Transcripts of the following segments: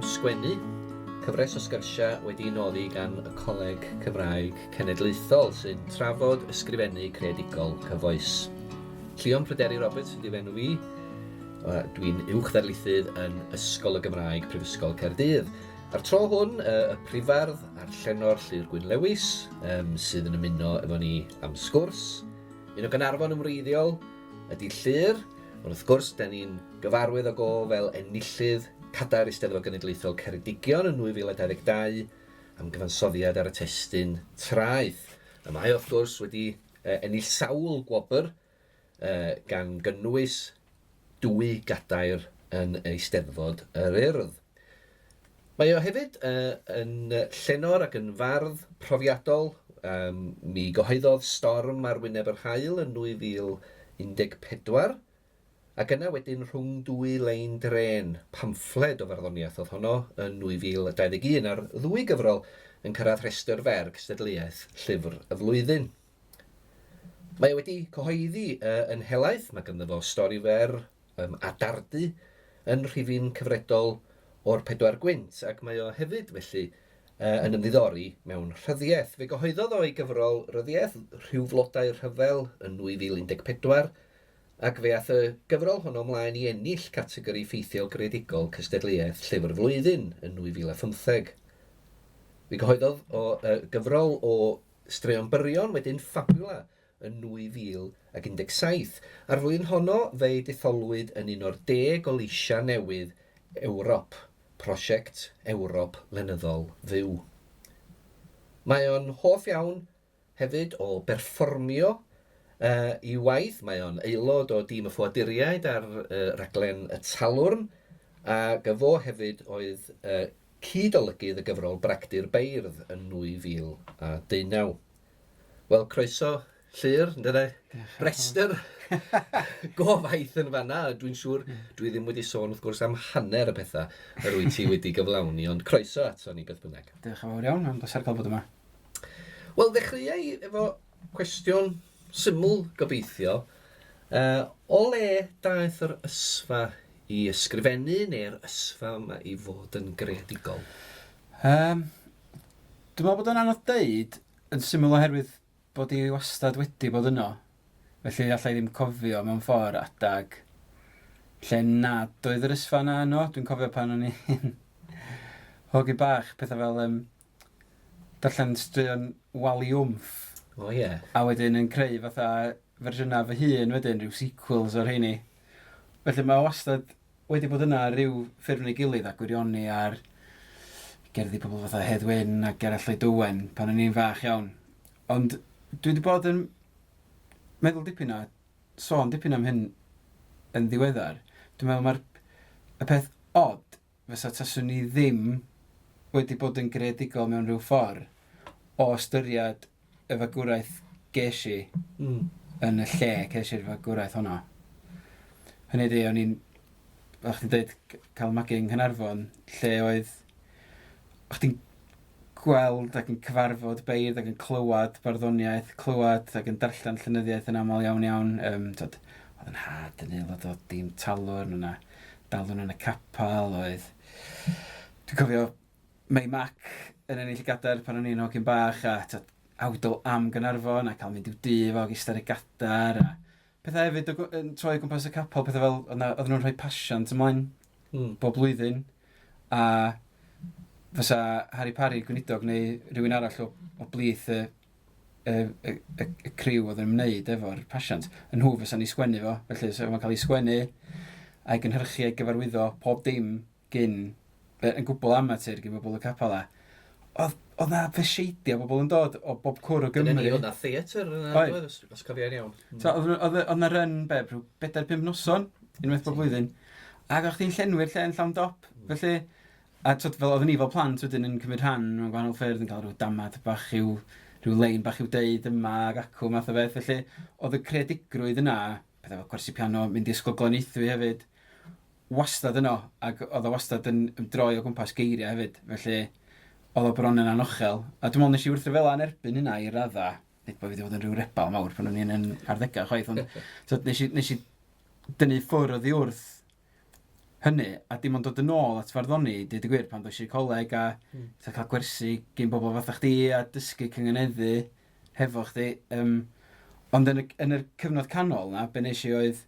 Sgwennu, cyfres o sgyrsiau wedi'i noddi gan y Coleg Cymraeg Cenedlaethol sy'n trafod ysgrifennu creadigol cyfoes. Llion Pryderi Roberts ydy fenw fi. Dwi'n uwchddarlithydd yn Ysgol y Gymraeg Prifysgol Caerdydd. Ar tro hwn, y prifardd a'r llenor Llŷr Gwyn Lewis sydd yn ymuno efo ni am sgwrs. Un o Gaernarfon ymwreiddiol ydy Llŷr, ond wrth gwrs, da ni'n gyfarwydd o go fel enillydd Cadair Eisteddfod Genedlaethol Ceredigion yn 2022 am gyfansoddiad ar y testun traeth. Y mae wrth gwrs wedi ennill sawl gwobr gan gynnwys 2 gadair yn Eisteddfod yr Urdd. Mae o hefyd yn llenor ac yn fardd profiadol. Mi gyhoeddodd storm ar Wyneb yr Haul yn 2014. Ac yna wedyn Rhwng Dwy Lein Drên, pamffled o farddoniaeth oedd honno yn 2021 ar 2 gyfrol yn cyrraedd rhestr fer cystadleuaeth Llyfr y Flwyddyn. Mae wedi cyhoeddi yn helaeth, mae ganddo fo stori fer adardu yn rhifin cyfredol O'r Pedwar Gwynt, ac mae o hefyd felly yn ymddiddori mewn rhyddiaeth. Fe gyhoeddodd o'i gyfrol ryddiaeth Rhyw Flodau Rhyfel yn 2014, ac fe ath y gyfrol honno ymlaen i ennill categori ffeithiol creadigol cystadleuaeth Llyfr y Flwyddyn yn 2015. Fe gyhoeddodd gyfrol o straeon byrion wedyn Fabula yn 2017. A'r flwyddyn honno fe detholwyd yn un o'r 10 o leisia newydd Ewrop, Mhrosiect Ewrop Lenyddol Fyw. Mae o'n hoff iawn hefyd o berfformio i waith. Mae o'n aelod o dîm y ffoaduriaid ar raglen y Talwrn, ac efo hefyd oedd cyd-olygydd y gyfrol Bragdy'r Beirdd yn 2019. Wel, croeso Llŷr, ynddo? Restr gofaith yn fanna. Dwi'n siŵr, dwi ddim wedi sôn wrth gwrs am hanner y pethau yr wyt ti wedi gyflawni, ond croeso ato ni beth bynnag. Diolch yn fawr iawn am ddysgu'r cael bod yma. Wel, ddechreuai efo cwestiwn syml gobeithio. O le daeth yr ysfa i ysgrifennu neu'r ysfa yma i fod yn greadigol? Dwi'n meddwl bod o'n anodd deud yn syml oherwydd bod i wastad wedi bod yno. Felly allai ddim cofio mewn ffordd adag lle nad oedd yr ysfa yna yno. Dwi'n cofio pan o'n i'n hogi bach, pethau fel darllen straeon wali wmff. O ie. A wedyn yn creu fatha fersiynau fy hun wedyn, rhyw sequels o'r heini. Felly mae wastad wedi bod yna rhyw ffurfn ei gilydd a gwirioni ar gerddi pobl fatha Hedd Wyn a Gerall Dwywen pan o'n i'n fach iawn. Ond dwi wedi bod yn meddwl dipyn a sôn dipyn am hyn yn ddiweddar. Dwi'n meddwl mae'r peth od fysa taswn ni ddim wedi bod yn greadigol mewn rhyw ffordd o ystyried y fagwraeth ges i yn y lle ges i'r fagwraeth honno. Hynny di, o'n i'n, o'ch ti'n dweud, cael magu yng Nghaernarfon, lle oedd, o'ch ti'n gweld ac yn cyfarfod beirdd ac yn clywed barddoniaeth, clywed ac yn darllen llenyddiaeth yn aml iawn iawn. Oedd yn had yn aelod o dîm Talwrn, yna dalwn yn y capal, oedd. Dwi'n cofio Mac yn ennill gadair pan o'n i'n hogyn bach, a awdl am Gaernarfon, a cael mynd i'w dŷ fo, gistar y gadar, a pethau hefyd yn troi o gwmpas y capel, pethau fel, oedd nhw'n rhoi pasiant ymlaen bob blwyddyn, a fysa Harry Parry Gwynidog neu rhywun arall o blith y criw oedd yn ymwneud efo'r pasiant, yn nhw fysa ni sgwennu fo, felly so mae'n cael ei sgwennu a'i gynhyrchu a'i gyfarwyddo pob dim gyn, yn gwbl amatur gyn bobl y capel a. Oedd na feseidia bobl yn dod o bob cwr o Gymru. Dyna ni, oedd na theatr yna, os cofio'n iawn. Oedd na ryn, 4-5 noson, unwaith bob blwyddyn. Ac o'ch ti'n llenwi'r lle yn llawn dop. Felly, a fel oedden ni fel plant wedyn yn cymryd rhan mewn gwahanol ffyrdd yn cael rhyw damad bach rhyw lein bach i'w deud yma ac acw math o beth. Felly, oedd y creadigrwydd yna, pethau fel gwersi piano, mynd i ysgol glaneuthwy hefyd, wastad yno, ac oedd o wastad yn droi o gwmpas geiriau hefyd. Felly, oedd o bron yn anochel. A dwi'n meddwl nes i wrth rhyfela yn erbyn hynna i radda. Nid bod fi wedi bod yn rhyw rebel mawr pan o'n i'n arddegau chwaith. Ond nes i dynnu ffwrdd oddi wrth hynny, a dim ond dod yn ôl at farddoni, dyd y gwir, pan dod i'r coleg a cael gwersi gen bobl fatha chdi a dysgu cyngeneddu hefo chdi. Ond yn y cyfnod canol na, be nes i oedd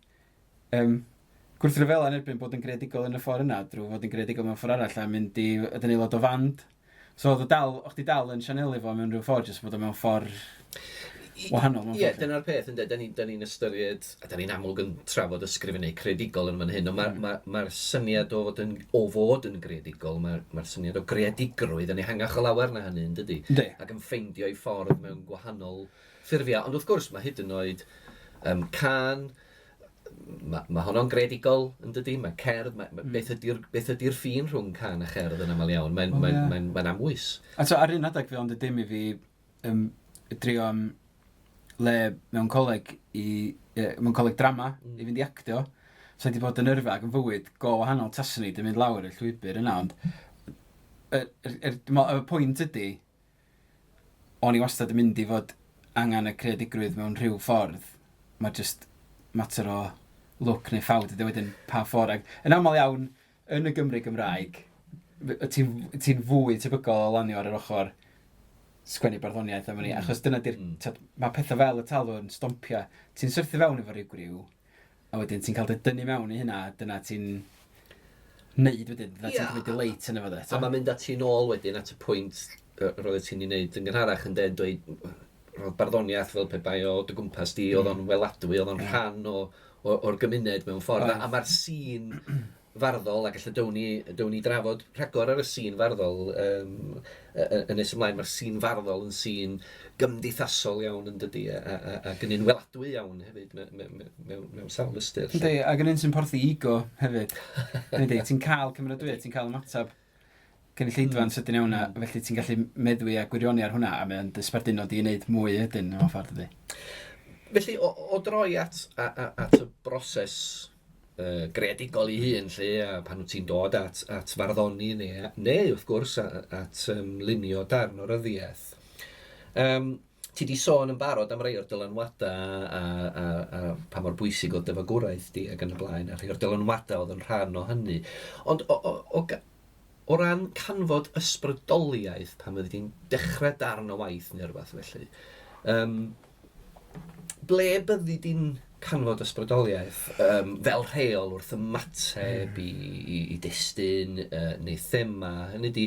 gwrthryfel yn erbyn bod yn greadigol yn y ffordd yna, drwy fod yn greadigol mewn ffordd arall a mynd i yn aelod o fand. So o'ch di dal yn sianelu fo mewn rhyw ffordd, jyst bod o mewn ffordd wahanol. Ie, dyna'r peth, da ni'n ystyried, a da ni'n amlwg yn trafod ysgrifennu creadigol yn fan hyn, ond mae'r syniad o fod yn greadigol, mae'r syniad o greadigrwydd yn ei hangach o lawer na hynny, yn dydi? Ac yn ffeindio ei ffordd mewn gwahanol ffurfiau. Ond wrth gwrs, mae hyd yn oed can, mae honno'n greadigol, yn dydi? Mae cerdd, beth ydy'r ffin rhwng can a cerdd yn aml iawn? Mae'n amwys. A so, ar un adag fi ond y dim i fi drio am le mewn coleg drama i fynd i actio. So, wedi bod yn yrfa ac yn fywyd go wahanol tasyn ni, dim mynd lawr y llwybr yna, ond y pwynt ydy, o'n i wastad yn mynd i fod angen y creadigrwydd mewn rhyw ffordd. Mae just mater o look neu ffawd ydy wedyn pa ffordd. Yn aml iawn, yn y Gymraeg, ti'n fwy tebygol o lanio ar yr ochr sgwennu barddoniaeth am hynny, achos dyna mae pethau fel y talw'n stompia, ti'n syrthu fewn efo rhyw griw, a wedyn ti'n cael dy dynnu mewn i hynna, dyna ti'n neud wedyn, dyna ti'n cymryd delete yn efo dde. A mae'n mynd at i'n ôl wedyn at y pwynt roedd ti'n ei wneud yn gynharach yn dweud, roedd barddoniaeth fel pe bai o dy gwmpas di, oedd o'n weladwy, oedd o'n rhan o'r gymuned mewn ffordd. A mae'r sîn farddol, ac allai dewn ni drafod rhagor ar y sîn farddol yn nes ymlaen, mae'r sîn farddol yn sîn gymdeithasol iawn yn dydi, ac yn un weladwy iawn hefyd mewn sawl ystyr. Ynddi, ac yn un sy'n porthi ego hefyd. Ti'n cael cymeradwyedd, ti'n cael ymateb cynulleidfa'n sydyn iawn, a felly ti'n gallu meddwi a gwirioni ar hwnna, a mae'n dysbardun o di wneud mwy ydyn mewn ffordd ydy. Felly, o droi at y broses greadigol i hun, lle, a pan wyt ti'n dod at farddoni, neu wrth gwrs, at lunio darn o ryddiaeth. Ti di sôn yn barod am rei o'r dylanwadau a pa mor bwysig o defagwraeth di ac yn y blaen, a rhai o'r dylanwadau oedd yn rhan o hynny. Ond o ran canfod ysbrydoliaeth pan fyddi di'n dechrau darn o waith neu rhywbeth felly, ble byddi di'n canfod ysbrydoliaeth fel rheol wrth ymateb i destun neu thema? Hynny di,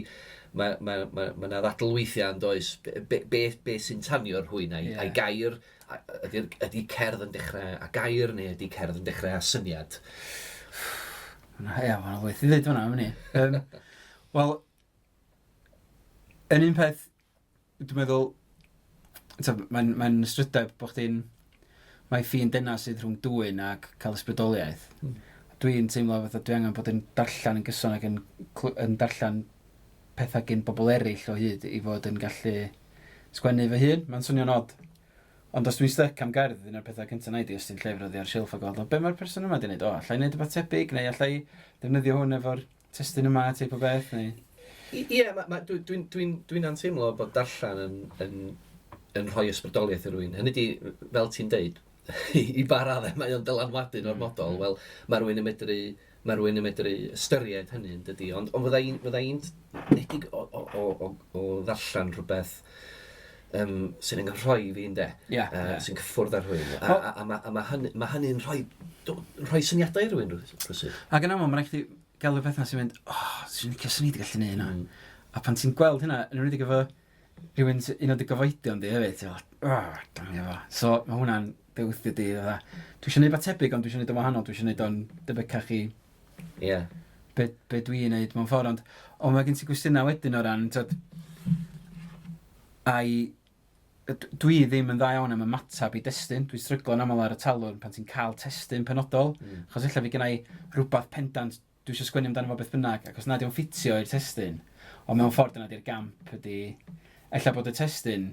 mae yna ddadl weithiau yn does, be sy'n tanio'r rhywun a'i gair, ydy cerdd yn dechrau a gair neu ydy cerdd yn dechrau a syniad? Mae'n wyth i ddweud hwnna, mynd i. Wel, yn un peth, dwi'n meddwl, mae'n ystrydeb bod chdi'n, mae ffin dyna sydd rhwng dwyn ac cael ysbrydoliaeth. Dwi'n teimlo fatha dwi angen bod yn darllen yn gyson ac yn darllen pethau gen bobl eraill o hyd i fod yn gallu sgwennu fy hun. Mae'n swnio'n od. Ond os dwi'n styc am gerdd, yna'r pethau cyntaf naid i os ti'n llefryddi ar silff a gweld, be mae'r person yma di wneud? Allai wneud rhywbeth tebyg, neu allai defnyddio hwn efo'r testyn yma, teip o beth, neu... Ie, dwi'n anteimlo bod darllen yn rhoi ysbrydoliaeth i rywun. Hynny di, fel ti'n deud, i bar adde, mae o'n dylanwadu'n o'r model. Wel, mae rhywun yn medru ystyried hynny yn dydi. Ond fydda i'n nedig o ddarllen rhywbeth sy'n rhoi fi yn de, sy'n cyffwrdd ar rhywun. A mae hynny'n rhoi syniadau i rhywun, rwysig. Ac yn aml, mae'n rhaid i gael y pethau sy'n mynd, sy'n sy'n ni wedi gallu neud hynna. A pan ti'n gweld hynna, yn rhaid i gyfo rhywun un o'r gyfoedion di hefyd, ti'n meddwl, so mae hwnna'n dewthio di, dwi eisiau neud bat tebyg, ond dwi eisiau neud o'n wahanol, dwi eisiau neud o'n debygach i be dwi'n neud mewn ffordd. Ond mae gen ti gwestiynau wedyn o ran, dwi ddim yn dda iawn am ymatab i destun, dwi'n stryglo'n aml ar y talwr pan ti'n cael testun penodol, achos illa fi gennau rhywbeth pendant, dwi eisiau sgwennu amdano fo beth bynnag, ac os nad yw'n ffitio i'r testun, ond mewn ffordd yna di'r gamp ydy, ella bod y testun,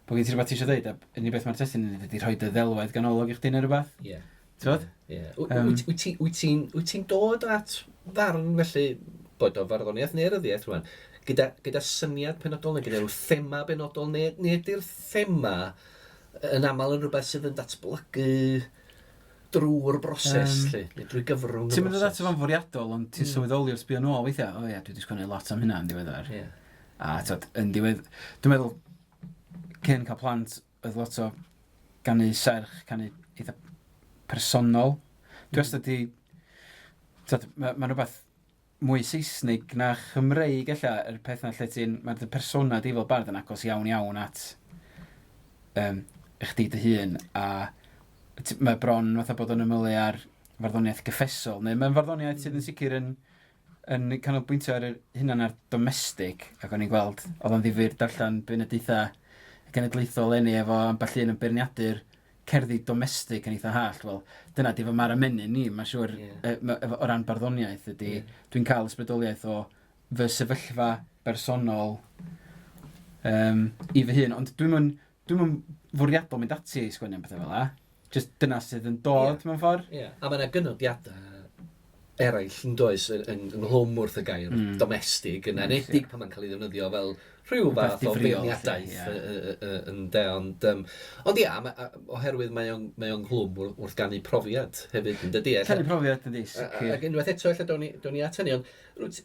bod gen ti rhywbeth ti eisiau dweud, a unig beth mae'r testun ydy rhoi dy ddelwedd ganolog i chdi neu rhywbeth. Ie. Tywod? Ie. Wyt ti'n dod at ddarn felly, bod o farddoniaeth neu'r ryddiaeth rwan, gyda syniad penodol neu gyda rhyw thema benodol, neu ydy'r thema yn aml yn rhywbeth sydd yn datblygu drwy'r broses, neu drwy gyfrwng y broses. Ti'n mynd at efo'n fwriadol, ond ti'n sylweddoli wrth sbio nôl weithiau, o ia, dwi wedi sgwennu lot am hynna yn diweddar. A yn diwedd, dwi'n meddwl, cyn cael plant, oedd lot o ganu serch, canu eitha personol. Dwi wastad di, mae'n rhywbeth mwy Saesnig na Chymreig ella, yr peth na lle mae'r persona di fel bardd yn agos iawn at chdi dy hun, a mae bron fatha bod yn ymylu ar farddoniaeth gyffesol, neu mae'n farddoniaeth sydd yn sicr yn canolbwyntio ar hynna'n ar domestig, ac o'n i'n gweld, oedd o'n ddifyr darllen benedigaethau genedlaethol enni efo ambell un yn beirniadu'r cerddi domestig yn eitha hall. Wel, dyna di fy mar amenyn ni, mae'n siŵr, o ran barddoniaeth ydy, dwi'n cael ysbrydoliaeth o fy sefyllfa bersonol i fy hun, ond dwi'n fwriadol mynd ati i sgwennu am bethau fel la. Just dyna sydd yn dod mewn ffordd. A mae yna gynodiadau eraill yn does yn nghlwm wrth y gair domestig, yn enedig pan mae'n cael ei ddefnyddio fel rhyw fath o beirniadaeth ynde, ond ia, oherwydd mae o'n nghlwm wrth ganu profiad hefyd yn dydi. Canu profiad yn dis. Ac unwaith eto, down ni at hynny, ond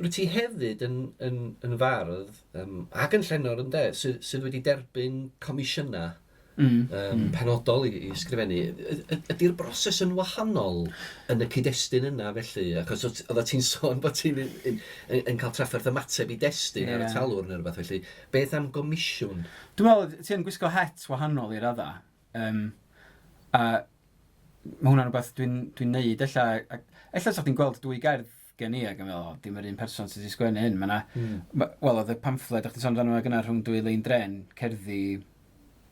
rwy ti hefyd yn fardd, ac yn llenor ynde, sydd wedi derbyn comisiyna penodol i ysgrifennu. Ydy'r broses yn wahanol yn y cyd-destun yna felly? Achos oedd ti'n sôn bod ti'n yn cael trafferth ymateb i destun ar y talwr neu rhywbeth felly. Beth am gomisiwn? Dwi'n meddwl, ti'n gwisgo het wahanol i'r adda. A mae hwnna'n rhywbeth dwi'n neud. Ella sa'ch ti'n gweld dwy gerdd gen i ac yn meddwl, dim yr un person sydd wedi sgwennu hyn. Wel, oedd y pamffled, o'ch ti'n sôn dan yma gyda Rhwng Dwy Lein Drên, cerddi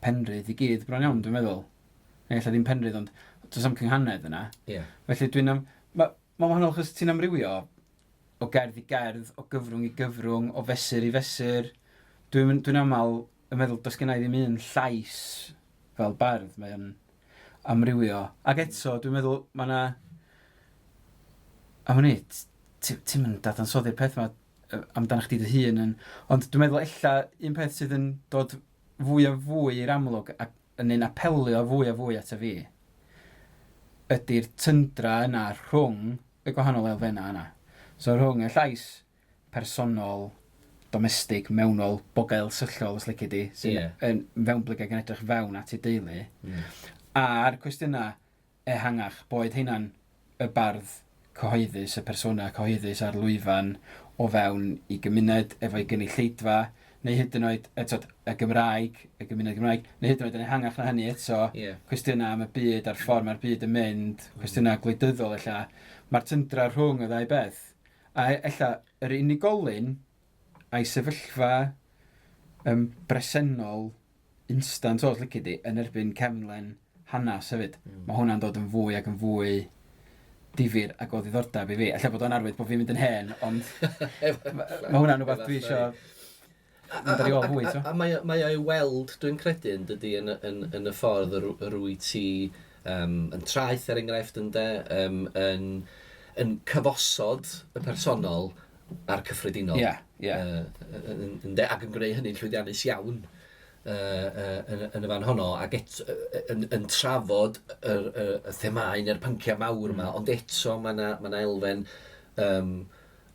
penrydd i gyd bron iawn, dwi'n meddwl. Neu ella ddim penrydd, ond does am cynghanedd yna. Felly mae'n wahanol achos ti'n amrywio o gerdd i gerdd, o gyfrwng i gyfrwng, o fesur i fesur. Dwi'n aml yn meddwl, does gen i ddim un llais fel bardd, mae'n amrywio. Ac eto, dwi'n meddwl, mae yna... A hwnni, ti'n mynd dadansoddi'r peth yma amdano chdi dy hun, ond dwi'n meddwl ella un peth sydd yn dod fwy a fwy i'r amlwg ac yn un apelio fwy a fwy at y fi ydy'r tyndra yna rhwng y gwahanol elfennau yna. So rhwng y llais personol, domestig, mewnol, bogail syllol os lici di, sy'n fewnblyg ac yn edrych fewn at ei deulu. A'r cwestiynau ehangach, boed hynna'n y bardd cyhoeddus, y persona cyhoeddus ar lwyfan o fewn i gymuned efo ei gynulleidfa, neu hyd yn oed y Gymraeg, y gymuned Gymraeg, neu hyd yn oed yn ehangach na hynny eto, cwestiynau am y byd a'r ffordd mae'r byd yn mynd, cwestiynau gwleidyddol ella, mae'r tyndra rhwng y ddau beth. A ella, yr unigolyn a'i sefyllfa bresennol instant oes lici di yn erbyn cefnlen hanes hefyd. Mae hwnna'n dod yn fwy ac yn fwy difyr ac o ddiddordeb i fi. Ella bod o'n arwydd bod fi'n mynd yn hen, ond mae hwnna'n rhywbeth dwi eisiau mynd ar ei ôl fwy. A mae o'i weld, dwi'n credu, yn dydi, yn y ffordd y rwy ti yn traeth er enghraifft yn cyfosod y personol a'r cyffredinol. Ac yn greu hynny'n llwyddiannus iawn yn y fan honno, ac yn trafod y themau neu'r pynciau mawr yma, ond eto mae yna elfen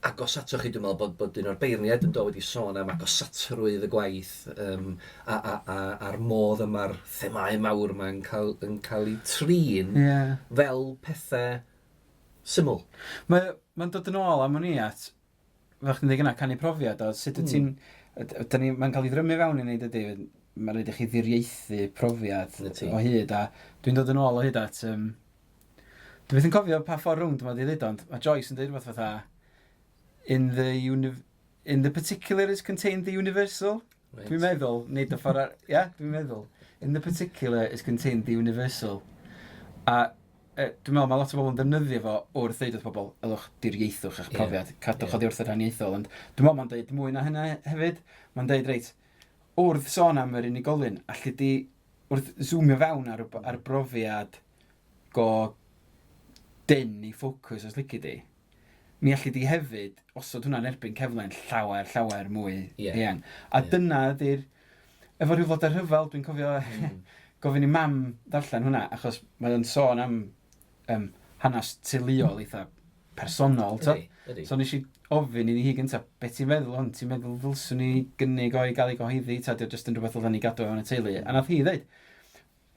agos ato chi, dwi'n meddwl bod un o'r beirniad yn dod wedi sôn am agosatrwydd y gwaith a'r modd yma'r themau mawr yma'n cael ei trin fel pethau syml. Mae'n dod yn ôl am hynny at, fel chdi'n dweud yna, canu profiad, o sut ti'n... Mae'n cael ei ddrymu fewn i ni, dydy, mae'n rhaid i chi ddiriaethu profiad o hyd, a dwi'n dod yn ôl o hyd at... Dwi'n beth yn cofio pa ffordd rhwng dwi'n meddwl i ddweud, ond mae Joyce yn dweud rhywbeth fatha, in the particular is contained the universal. Right. Dwi'n meddwl, nid y ffordd... dwi'n meddwl. In the particular is contained the universal. A dwi'n meddwl, mae lot o bobl yn defnyddio fo wrth ddeud wrth bobl, ylwch, dirieithwch eich profiad, cadwch oddi wrth yr rhaniaethol. Ond dwi'n meddwl mae'n dweud mwy na hynna hefyd. Mae'n dweud, reit, wrth sôn am yr unigolyn, allu di wrth zoomio fewn ar brofiad go dyn i ffocws os lici di. Mi allu di hefyd, osod hwnna'n erbyn cefnlen llawer mwy eang. A dyna ydy'r... Efo Rhyw Flodau Rhyfel, dwi'n cofio gofyn i mam ddarllen hwnna, achos mae'n sôn am hanes teuluol eitha personol. Ydy. So nes i ofyn i hi gyntaf, beth ti'n meddwl hwn? Ti'n meddwl ddylswn ni gynnig o'i gael ei gyhoeddi? Ta, dio jyst yn rhywbeth oedd ni gadw mewn y teulu. A nath hi ddweud,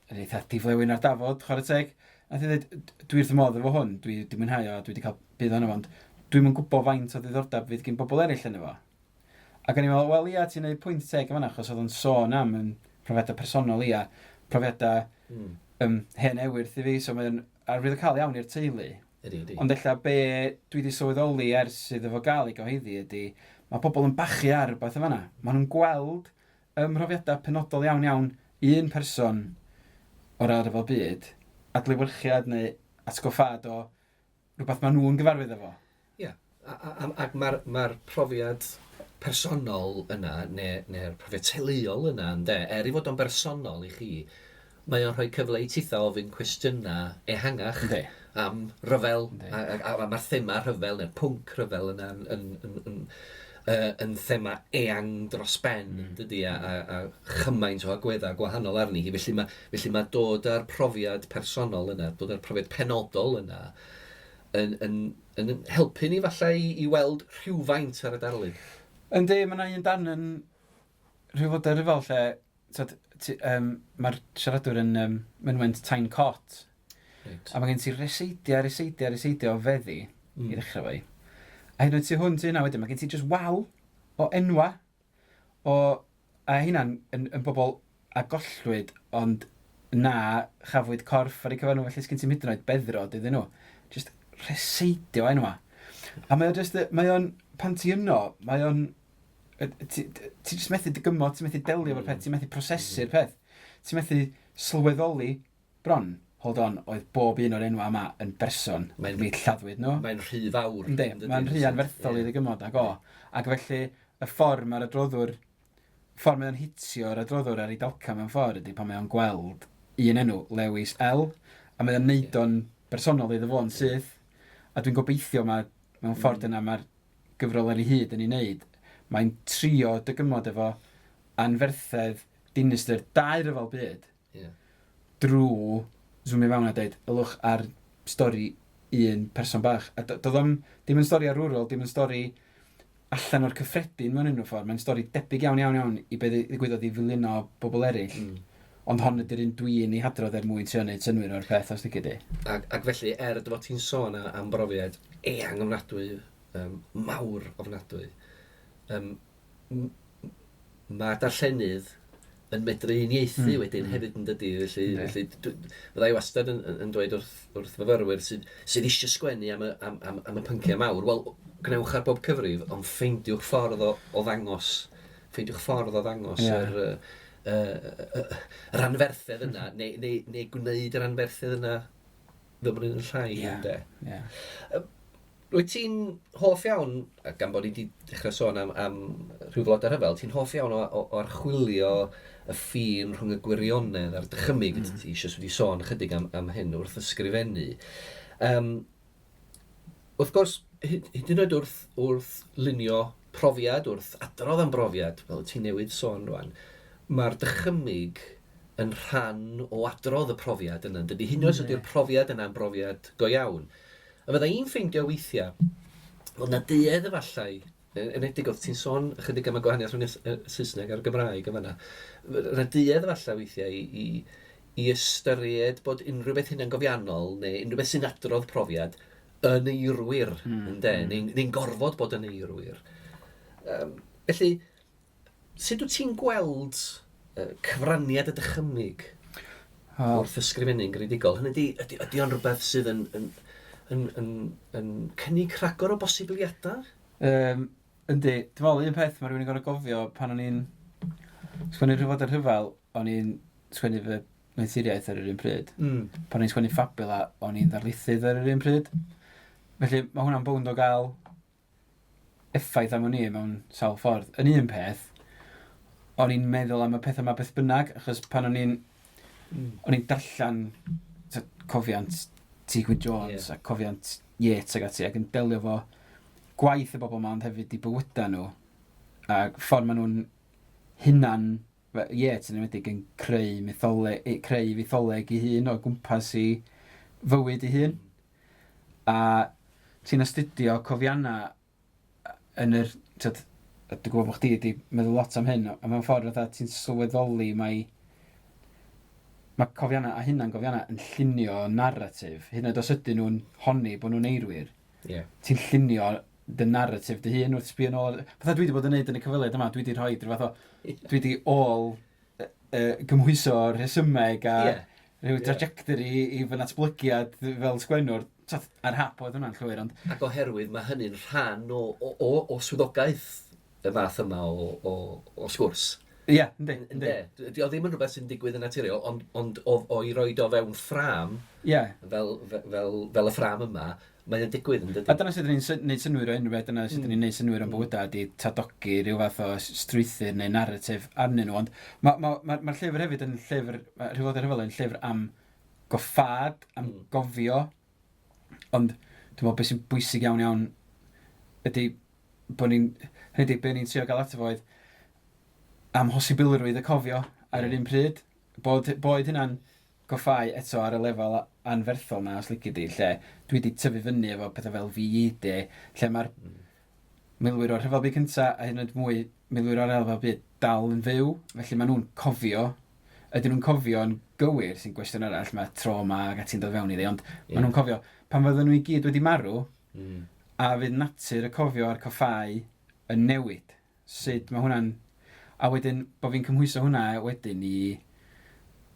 yn eitha diflewyn ar dafod, chwarae teg. Nath hi ddweud, dwi wrth y modd efo hwn, dwi wedi mwynhau o, dwi wedi cael bydd o'n efo, dwi'n yn gwybod faint o ddiddordeb fydd gen bobl eraill yn efo. Ac o'n i'n meddwl, wel ia, ti'n neud pwynt teg yma, achos oedd o'n sôn am profiadau personol ia, profiadau hen ewyrth i fi, so mae'n arwyddocaol iawn i'r teulu. Ydy. Ond ella be dwi wedi sylweddoli ers iddo fo gael ei gyhoeddi ydy, mae pobl yn bachu ar rhywbeth yma. Maen nhw'n gweld profiadau penodol iawn, un person o'r arfer byd, adlewyrchiad neu atgoffad o rhywbeth maen nhw'n gyfarwydd efo. Ie, ac mae'r profiad personol yna, neu'r profiad teuluol yna, i fod o'n bersonol i chi, mae o'n rhoi cyfle i titha ofyn cwestiynau ehangach am ryfel, a mae'r thema rhyfel, neu'r pwnc ryfel yna yn thema eang dros ben, dydy, a chymaint o agweddau gwahanol arni hi. Felly mae dod â'r profiad personol yna, dod â'r profiad penodol yna, yn helpu ni falle i weld rhywfaint ar y darlun. Yndi, mae yna un dan yn Rhyw Flodau Rhyfel lle mae'r siaradwr yn mynwent ta'n cot. A mae gen ti reseidio o feddi i ddechrau fe. A hyn oed ti hwn ti hynna wedyn, mae gen ti just waw o enwa. A hynna'n yn bobl a gollwyd, ond na chafwyd corff ar ei cyfenw, felly sgyn ti'n hyd yn oed beddrod iddyn nhw. Just reseidio enwa. A mae o'n, pan ti yno, mae o'n, ti jyst methu dygymod, ti methu delio efo'r peth, ti methu prosesu'r peth. Ti methu sylweddoli bron. Hold on, oedd bob un o'r enwa yma yn berson. Mae'n lladdwyd nhw. Mae'n rhy fawr. Mae'n rhy anferthol i ddygymod ag o. Ac felly, y ffordd mae'r adroddwr, ffordd mae'n hitio'r adroddwr ar ei dalca mewn ffordd ydy pan mae'n gweld un enw, Lewis L. A mae'n neud o'n bersonol iddo fo'n syth. A dwi'n gobeithio mewn ffordd yna mae'r gyfrol ar ei hyd yn ei wneud. Mae'n trio dygymod efo anferthedd dinistyr dair y fel byd. Drwy zoom i fewn a dweud, ylwch ar stori un person bach. A doedd dim yn stori arwrol, dim yn stori allan o'r cyffredin mewn unrhyw ffordd. Mae'n stori debyg iawn i beth ddigwyddodd i ddilyn o bobl eraill. Ond hon ydy'r un dwi'n ei hadrodd mwyn trio wneud synwyr o'r peth os digid i. Ac felly, fod ti'n sôn am brofiad eang ofnadwy, mawr ofnadwy, mae darllenydd yn medru uniaethu wedyn hefyd yn dydi. Felly fydda i wastad yn dweud wrth myfyrwyr sydd eisiau sgwennu am y pynciau mawr. Wel, gnewch ar bob cyfrif, ond ffeindiwch ffordd o ddangos. Yr anferthedd yna, neu gwneud yr anferthedd yna fymryn yn llai. Rwyt ti'n hoff iawn, gan bod ni wedi dechrau sôn am Rhyw Flodau Rhyfel, ti'n hoff iawn o archwilio y ffin rhwng y gwirionedd a'r dychymyg, ti eisiau wedi sôn ychydig am hyn wrth ysgrifennu. Wrth gwrs, hyd yn oed wrth lunio profiad, wrth adrodd am brofiad, fel ti'n newydd sôn rwan, mae'r dychymyg yn rhan o adrodd y profiad yna. Dydy hyn oes ydy'r profiad yna'n brofiad go iawn. A fydda i'n ffeindio weithiau, oedd na duedd efallai, yn edig oedd ti'n sôn ychydig am y gwahaniaeth rhwng y Saesneg a'r Gymraeg yma yna. Yna duedd efallai weithiau i ystyried bod unrhyw beth hynna'n gofiannol, neu unrhyw beth sy'n adrodd profiad, yn eirwyr, neu'n gorfod bod yn eirwyr. Felly, sut wyt ti'n gweld cyfraniad y dychymyg wrth ysgrifennu'n greadigol? Hynny ydy o'n rhywbeth sydd yn cynnig rhagor o bosibiliadau? Yndi, dwi'n meddwl, un peth mae rhywun yn gorfod gofio pan o'n i'n sgwennu Rhyw Flodau Rhyfel, o'n i'n sgwennu fy meithuriaeth ar yr un pryd. Pan o'n i'n sgwennu Fabula, o'n i'n ddarlithydd ar yr un pryd. Felly mae hwnna'n bwnd o gael effaith am o'n i mewn sawl ffordd. Yn un peth, o'n i'n meddwl am y peth yma beth bynnag, achos pan o'n i'n darllen cofiant T. Gwyn Jones a cofiant Yates ag ati, ac yn delio fo gwaith y bobl yma, ond hefyd i bywydau nhw. A ffordd maen nhw'n hunan, Yates yn ymwedig yn creu fitholeg i hun o gwmpas i fywyd ei hun. A ti'n astudio cofiannau yn yr... Dwi'n gwybod bod chdi wedi meddwl lot am hyn, a mewn ffordd fatha ti'n sylweddoli mae cofiannau a hynna'n cofiannau yn llunio narratif. Hyn os ydyn nhw'n honni bod nhw'n eirwyr. Yeah. Ti'n llunio dy narratif dy hun wrth sbio nôl. Fatha dwi wedi bod yn neud yn y cyfweliad yma, dwi wedi rhoi rhywbeth o... Dwi wedi gymhwyso rhesymeg a rhyw trajectory i fy natblygiad fel sgwennwr. Ar hap oedd hwnna'n llwyr, ond... Ac oherwydd mae hynny'n rhan o swyddogaeth y fath yma o sgwrs. Ie, ynddi. O ddim yn rhywbeth sy'n digwydd yn naturiol, ond o'i roed o fewn ffram, fel y ffram yma, mae'n digwydd yn dydy. A dyna sydd ni'n neud synwyr o unrhyw beth, dyna sydd ni'n neud synwyr o'n bywydau, di tadogi rhyw fath o strwythyr neu narratif arnyn nhw, ond mae'r llyfr hefyd yn llyfr, Rhyw Flodau Rhyfel yn llyfr am goffad, am gofio, ond dwi'n meddwl beth sy'n bwysig iawn ydy bod ni'n trio gael ato foedd am hosibilrwydd y cofio ar yr un pryd, bod hynna'n goffau eto ar y lefel anferthol na os licio di, lle dwi wedi tyfu fyny efo pethau fel fe'i, lle mae'r milwyr o'r Rhyfel Byd Cyntaf a hyn oed mwy milwyr o'r Rhyfel Byd dal yn fyw, felly maen nhw'n cofio, ydyn nhw'n cofio'n gywir sy'n gwestiwn arall, mae trauma ac ati'n dod fewn iddi, ond maen nhw'n cofio pan fydden nhw i gyd wedi marw, a fydd natur y cofio a'r coffau yn newid. Sut mae hwnna'n... A wedyn, bod fi'n cymhwyso hwnna wedyn i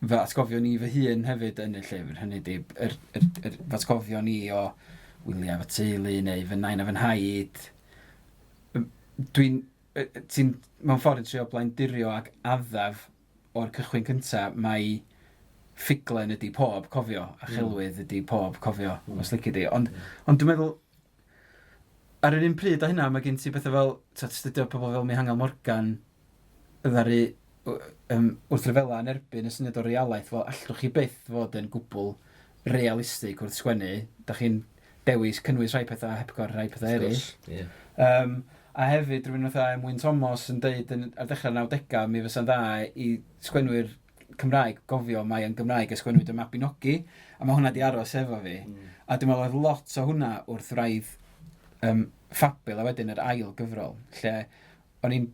fy atgofio ni fy hun hefyd yn y llyfr. Hynny ydy, fy atgofio ni o wyliau fy teulu neu fy nain a fy nhaid. Ti'n mewn ffordd yn trio blaendirio ac addaf o'r cychwyn cyntaf, mae ffuglen ydy pob cofio, a chelwydd ydy pob cofio, os licio di. Ond dwi'n meddwl, ar yr un pryd o hynna, mae gen ti bethau fel, studio pobl fel Mihangel Morgan, ddaru wrth rhyfela yn erbyn y syniad o realaeth, fel allwch chi byth fod yn gwbl realistig wrth sgwennu. Da chi'n dewis cynnwys rhai pethau hebgor rhai pethau eraill. A hefyd, rhywun oedd Wyn Thomas yn deud ar dechrau'r 90au, mi fysa'n dda i sgwennwyr Cymraeg gofio Mae'n Gymraeg a sgwennwyd y Mabinogi, a mae hwnna di aros efo fi. A dwi'n meddwl oedd lot o hwnna wrth raidd ffabil a wedyn yr ail gyfrol, lle o'n i'n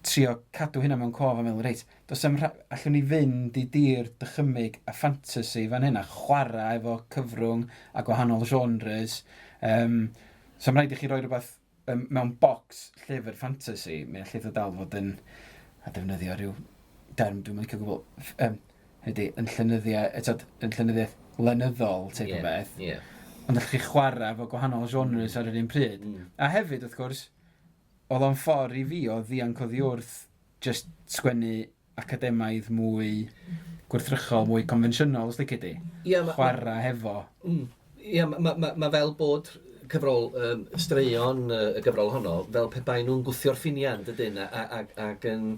trio cadw hynna mewn cof a meddwl, reit, allwn ni fynd i dir dychymyg a ffantasi fan hynna, chwarae efo cyfrwng a gwahanol genres. So mae'n rhaid i chi roi rhywbeth mewn bocs llyfr ffantasi, mi allai dal fod yn defnyddio rhyw derm, dwi'n mynd i gwybod, yn llenyddiaeth lenyddol, teip o beth. Ond allwch chi chwarae efo gwahanol genres ar yr un pryd. A hefyd, wrth gwrs, oedd o'n ffordd i fi o ddianc oddi wrth just sgwennu academaidd mwy gwrthrychol, mwy conventional, os licio di. Chwarae hefo. Mae fel bod cyfrol straeon y gyfrol honno, fel pe bai nhw'n gwthio'r ffiniau, dydyn, ac yn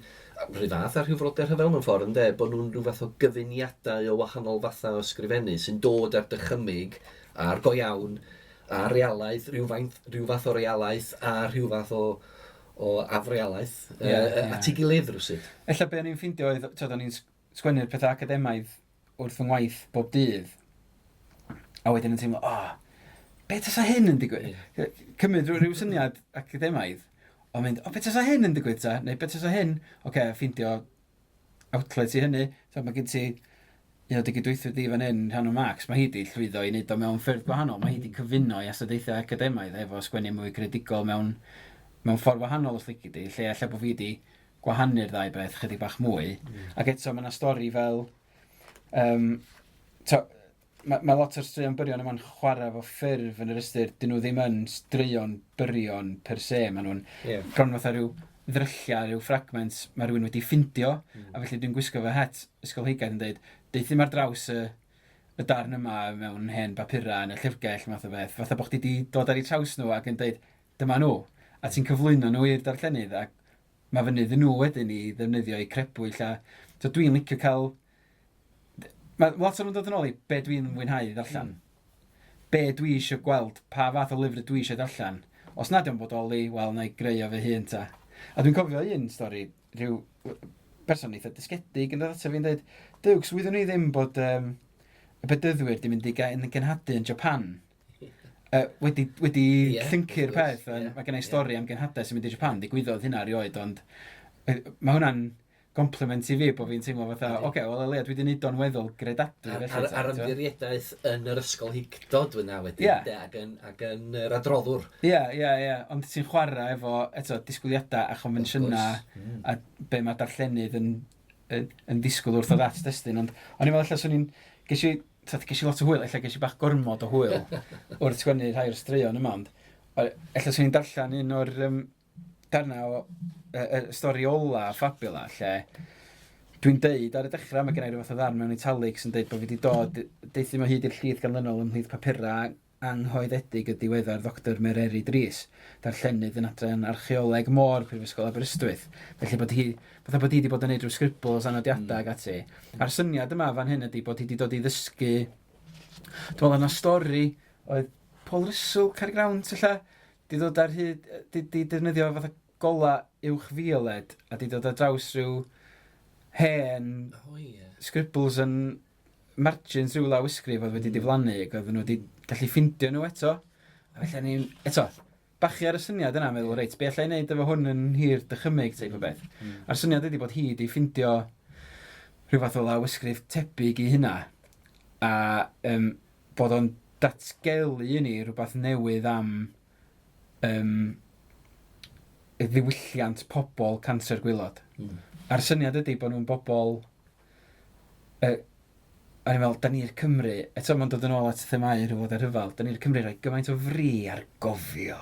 rhyw fath ar Rhyw Flodau Rhyfel mewn ffordd, ynddo, bod nhw'n rhyw fath o gyfuniadau o wahanol fathau o ysgrifennu sy'n dod ar dychymyg, a'r go iawn, a realaeth, rhyw fath o realaeth, a rhyw fath o afrealaeth, a ti gilydd rwysyd. Ella be o'n i'n ffindio oedd, o'n i'n sgwennu'r pethau academaidd wrth yng ngwaith bob dydd, a wedyn yn teimlo, be tasa hyn yn digwydd? Cymryd rhyw syniad academaidd, o'n mynd, be tasa hyn yn digwydd ta? Neu be tasa hyn? Ffindio outlet i hynny, mae gen ti digidweithio di fan hyn, rhan o Max, mae hi di llwyddo i wneud o mewn ffyrdd gwahanol, mae hi di cyfuno i astudiaethau academaidd efo sgwennu mwy creadigol mewn ffordd wahanol os licio di, lle alla bod fi di gwahanu'r ddau beth chydig bach mwy. Ac eto mae yna stori fel, mae lot o'r straeon byrion yma'n chwarae efo ffurf yn yr ystyr, dyn nhw ddim yn straeon byrion per se, maen nhw'n gron fatha rhyw ddryllia, rhyw fragment mae rhywun wedi ffindio, a felly dwi'n gwisgo fy het ysgolheigaidd yn dweud, deith ddim ar draws y darn yma mewn hen bapura yn y llyfrgell math o beth, fatha bod chdi wedi dod ar ei traws nhw ac yn dweud, dyma nhw, a ti'n cyflwyno nhw i'r darllenydd, ac mae fyny ddyn nhw wedyn i ddefnyddio i crebwyll, a dwi'n licio cael... Mae lot o'n dod yn ôl i be dwi'n mwynhau i ddarllen. Be dwi eisiau gweld, pa fath o lyfr dwi eisiau darllen. Os nad yw'n bodoli, wel, na i greu o fy hun ta. A dwi'n cofio un stori, rhyw person eitha dysgedig yn dod ato fi'n dweud, Dywgs, wyddwn ni ddim bod y bedyddwyr di mynd i gynhadu yn Japan. Wedi llyncu'r peth. Mae gen i stori am gynhadau sy'n mynd i Japan. Digwyddodd hynna rioed, ond mae hwnna'n compliment i fi bod fi'n teimlo fatha, oce, wel, Elea, dwi wedi wneud o'n weddol gredadwy. Ar ymddiriadaeth yn yr ysgol higdod wyna wedyn, ac yn yr adroddwr. Ie, ond ti'n chwarae efo, eto, disgwyliadau a chonfensiynau a be mae darllenydd yn disgwyl wrth o ddats destun, ond o'n i'n meddwl allan swn i'n ges i lot o hwyl, allan ges i bach gormod o hwyl wrth sgwennu rhai o'r straeon yma, ond allan swn i'n darllen un o'r darna o stori ola Fabula, lle dwi'n deud ar y dechrau, mae gen i rhywbeth o ddarn mewn italics yn deud bod fi wedi dod, deithio mae hyd i'r llys ganlynol ymhlith papura anghoeddedig y diweddar Dr Pryderi Roberts, darllenydd yn adran archeoleg môr Prifysgol Aberystwyth. Felly bod hi wedi bod yn neud rhyw scribbles anodiadau ag ati. A'r syniad yma fan hyn ydy bod hi wedi dod i ddysgu, dwi'n meddwl yna stori oedd Paul Russell Caergrawnt illa, di dod ar hyd, di defnyddio fatha gola uwch fioled a di dod ar draws rhyw hen scribbles yn margins rhyw law ysgrif oedd wedi diflannu ac oedd nhw wedi gallu ffindio nhw eto. A felly ni'n, eto, bachu ar y syniad yna meddwl, reit, be allai wneud efo hwn yn hir dychymyg teip o beth. A'r syniad ydy bod hi wedi ffindio rhyw fath o law ysgrif tebyg i hynna a bod o'n datgelu i ni rhywbeth newydd am y ddiwylliant pobl canser gwylod. A'r syniad ydy bod nhw'n bobl a ni'n meddwl, da ni'r Cymru, eto mae'n dod yn ôl at themau Rhyw Flodau Rhyfel, da ni'r Cymru rhoi gymaint o fri ar gofio,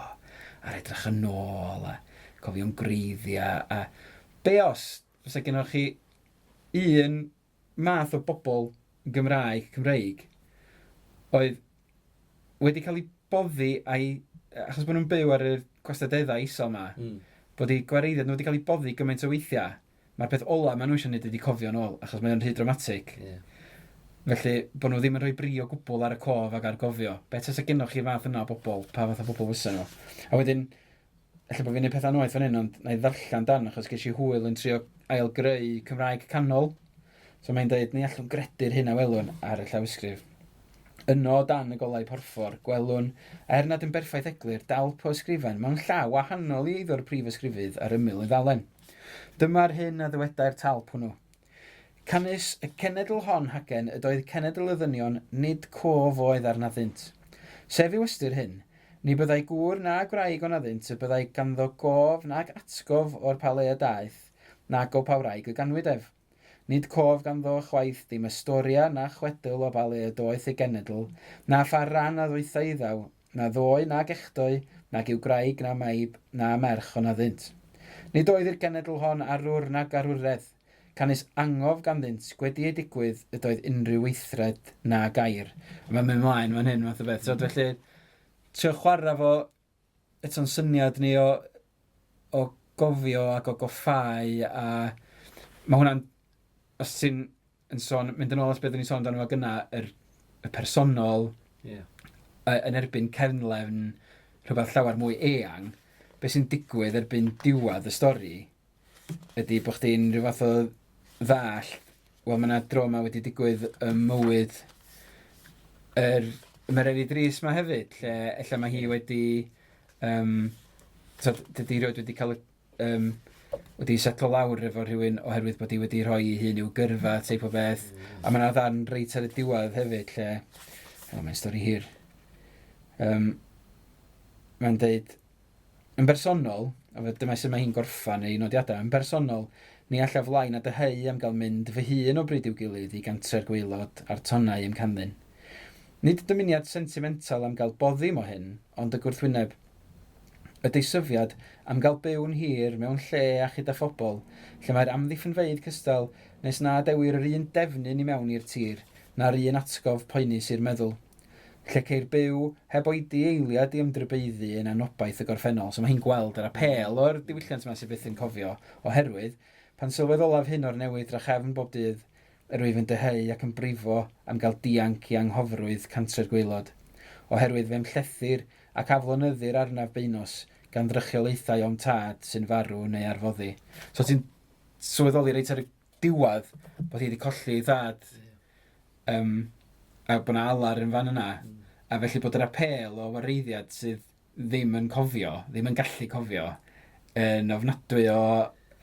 ar edrych yn ôl, a cofio'n greiddiau, a be os, fysa gennych chi un math o bobl Cymreig, oedd wedi cael ei boddi achos bod nhw'n byw ar y gwastadeddau isol yma, bod eu gwareiddiad nhw wedi cael ei boddi gymaint o weithiau, mae'r peth ola maen nhw eisiau gwneud ydy cofio yn ôl, achos mae'n rhy dramatig. Felly, bod nhw ddim yn rhoi bri o gwbl ar y cof ac ar gofio. Bet os y gennych chi fath yna o bobl, pa fath o bobl fysa nhw. A wedyn, efallai bod fi'n neud peth anoeth fan hyn, ond na i ddarllen dan, achos ges i hwyl yn trio ailgreu Cymraeg canol. So mae'n dweud, ni allwn gredu'r hyn a welwn ar y llawysgrif. Yno dan y golau porffor, gwelwn, nad yn berffaith eglur, dal po ysgrifen, mewn llaw wahanol i eiddo'r prif ysgrifydd ar ymyl y ddalen. Dyma'r hyn a ddywedau'r talp hwnnw. Canys y cenedl hon hagen ydoedd cenedl y ddynion nid cof oedd arnaddynt. Sef i westyr hyn, ni byddai gŵr na gwraig o naddynt y byddai ganddo gof nag atgof o'r palea daeth, nag o pawraig y ganwydef. Nid cof ganddo chwaith dim ystoria na chwedl o balea doeth y genedl, na pha ran a ddwythau iddaw, na ddoi nag echdoi, nag yw graig na maib na merch o naddynt. Nid oedd i'r genedl hon arwr nag arwredd, canys angof ganddynt, wedi ei digwydd ydoedd unrhyw weithred na gair. Mae'n mynd mlaen fan hyn, math o beth. So, felly, trio chwarae fo, eto'n syniad ni o gofio ac o goffau, a mae hwnna'n, os ti'n mynd yn ôl at beth ni'n sôn dan nhw gyna, y personol, yn erbyn cernlefn, rhywbeth llawer mwy eang, beth sy'n digwydd erbyn diwedd y stori, ydy bod chdi'n rhyw fath o ddall, wel mae yna dro yma wedi digwydd y mywyd Pryderi Roberts yma hefyd, lle ella mae hi wedi dydi rioed wedi cael wedi setlo lawr efo rhywun oherwydd bod hi wedi rhoi i hun i'w gyrfa teip o beth, a mae yna ddarn reit ar y diwedd hefyd, lle mae'n stori hir. Mae'n deud, yn bersonol, a dyma sy'n mae hi'n gorffan ei nodiadau, yn bersonol, ni allaf flaen a dyheu am gael mynd fy hun o bryd i'w gilydd i gantre'r gwaelod a'r tonnau ymcandyn. Nid dymuniad sentimental am gael boddim o hyn, ond y gwrthwyneb. Y deisyfiad am gael byw'n hir mewn lle a chyd a phobl, lle mae'r amddiffynfeydd cystal nes na dewir yr un defnyn i mewn i'r tir, na'r un atgof poenus i'r meddwl. Lle ceir byw heb oedi eiliad i ymdrybeiddu yn anobaith y gorffennol. So mae hi'n gweld yr apel o'r diwylliant yma sydd byth yn cofio, oherwydd pan sylwedd olaf hyn o'r newid dra chefn bob dydd, yr wyf yn dyheu ac yn brifo am gael dianc i anghofrwydd cantre'r gwaelod, oherwydd fe'n llethyr ac aflonyddu'r arnaf beinos gan drychiolaethau o'n tad sy'n farw neu arfoddi. So ti'n sylweddoli reit ar y diwedd bod hi wedi colli ei ddad a bod yna alar yn fan yna, a felly bod yr apel o wareiddiad sydd ddim yn cofio, ddim yn gallu cofio, yn ofnadwy o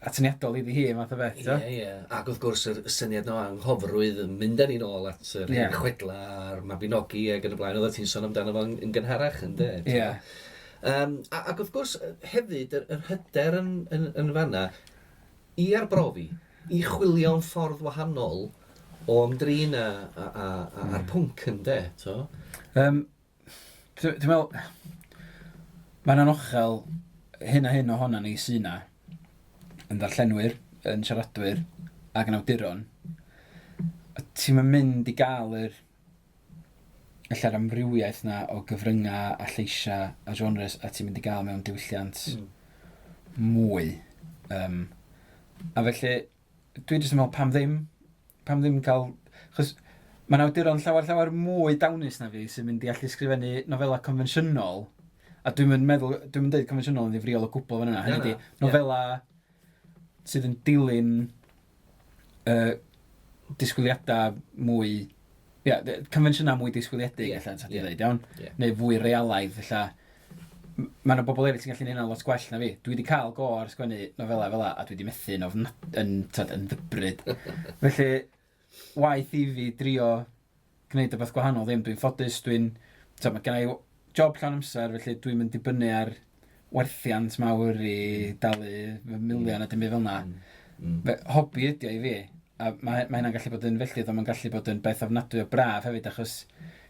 atyniadol iddi hi, math o beth. Ie. Ac wrth gwrs, y syniad no anghofrwydd yn mynd â ni nôl at yr chwedla a'r mabinogi ac yn y blaen, oedd ti'n sôn amdano fo'n gynharach yn de. Ac wrth gwrs, hefyd, yr hyder yn fanna, i arbrofi, i chwilio yn ffordd wahanol o ymdrin a'r pwnc yn de. Dwi'n meddwl, mae'n anochel hyn a hyn ohono ni sy'n na, yn ddarllenwyr, yn siaradwyr, ac yn awduron. Ti'n mynd i gael ella'r amrywiaeth na o gyfrynga a lleisia a genres a ti'n mynd i gael mewn diwylliant mwy. A felly, dwi jyst yn meddwl pam ddim cael... Chos mae'n awduron llawer mwy dawnus na fi sy'n mynd i allu ysgrifennu nofela confensiynol. A dwi'n dweud confensiynol yn ddifriol o gwbl fan yna. Hynny di, nofela sydd yn dilyn disgwyliadau mwy... confensiynau mwy disgwyliedig, allan, ta di dweud, iawn? Neu fwy realaidd, allan. Mae yna bobl eraill sy'n gallu neud lot gwell na fi. Dwi wedi cael go ar sgwennu nofela fel a dwi wedi methu yn ddybryd. Felly, waith i fi drio gwneud rhywbeth gwahanol ddim. Dwi'n ffodus, mae gen i job llawn amser, felly dwi'n mynd i bynnu ar werthiant mawr i dalu milion a dim byd fel yna. Hobi ydi o i fi. A mae hynna'n gallu bod yn felly, ond mae'n gallu bod yn beth ofnadwy o braf hefyd, achos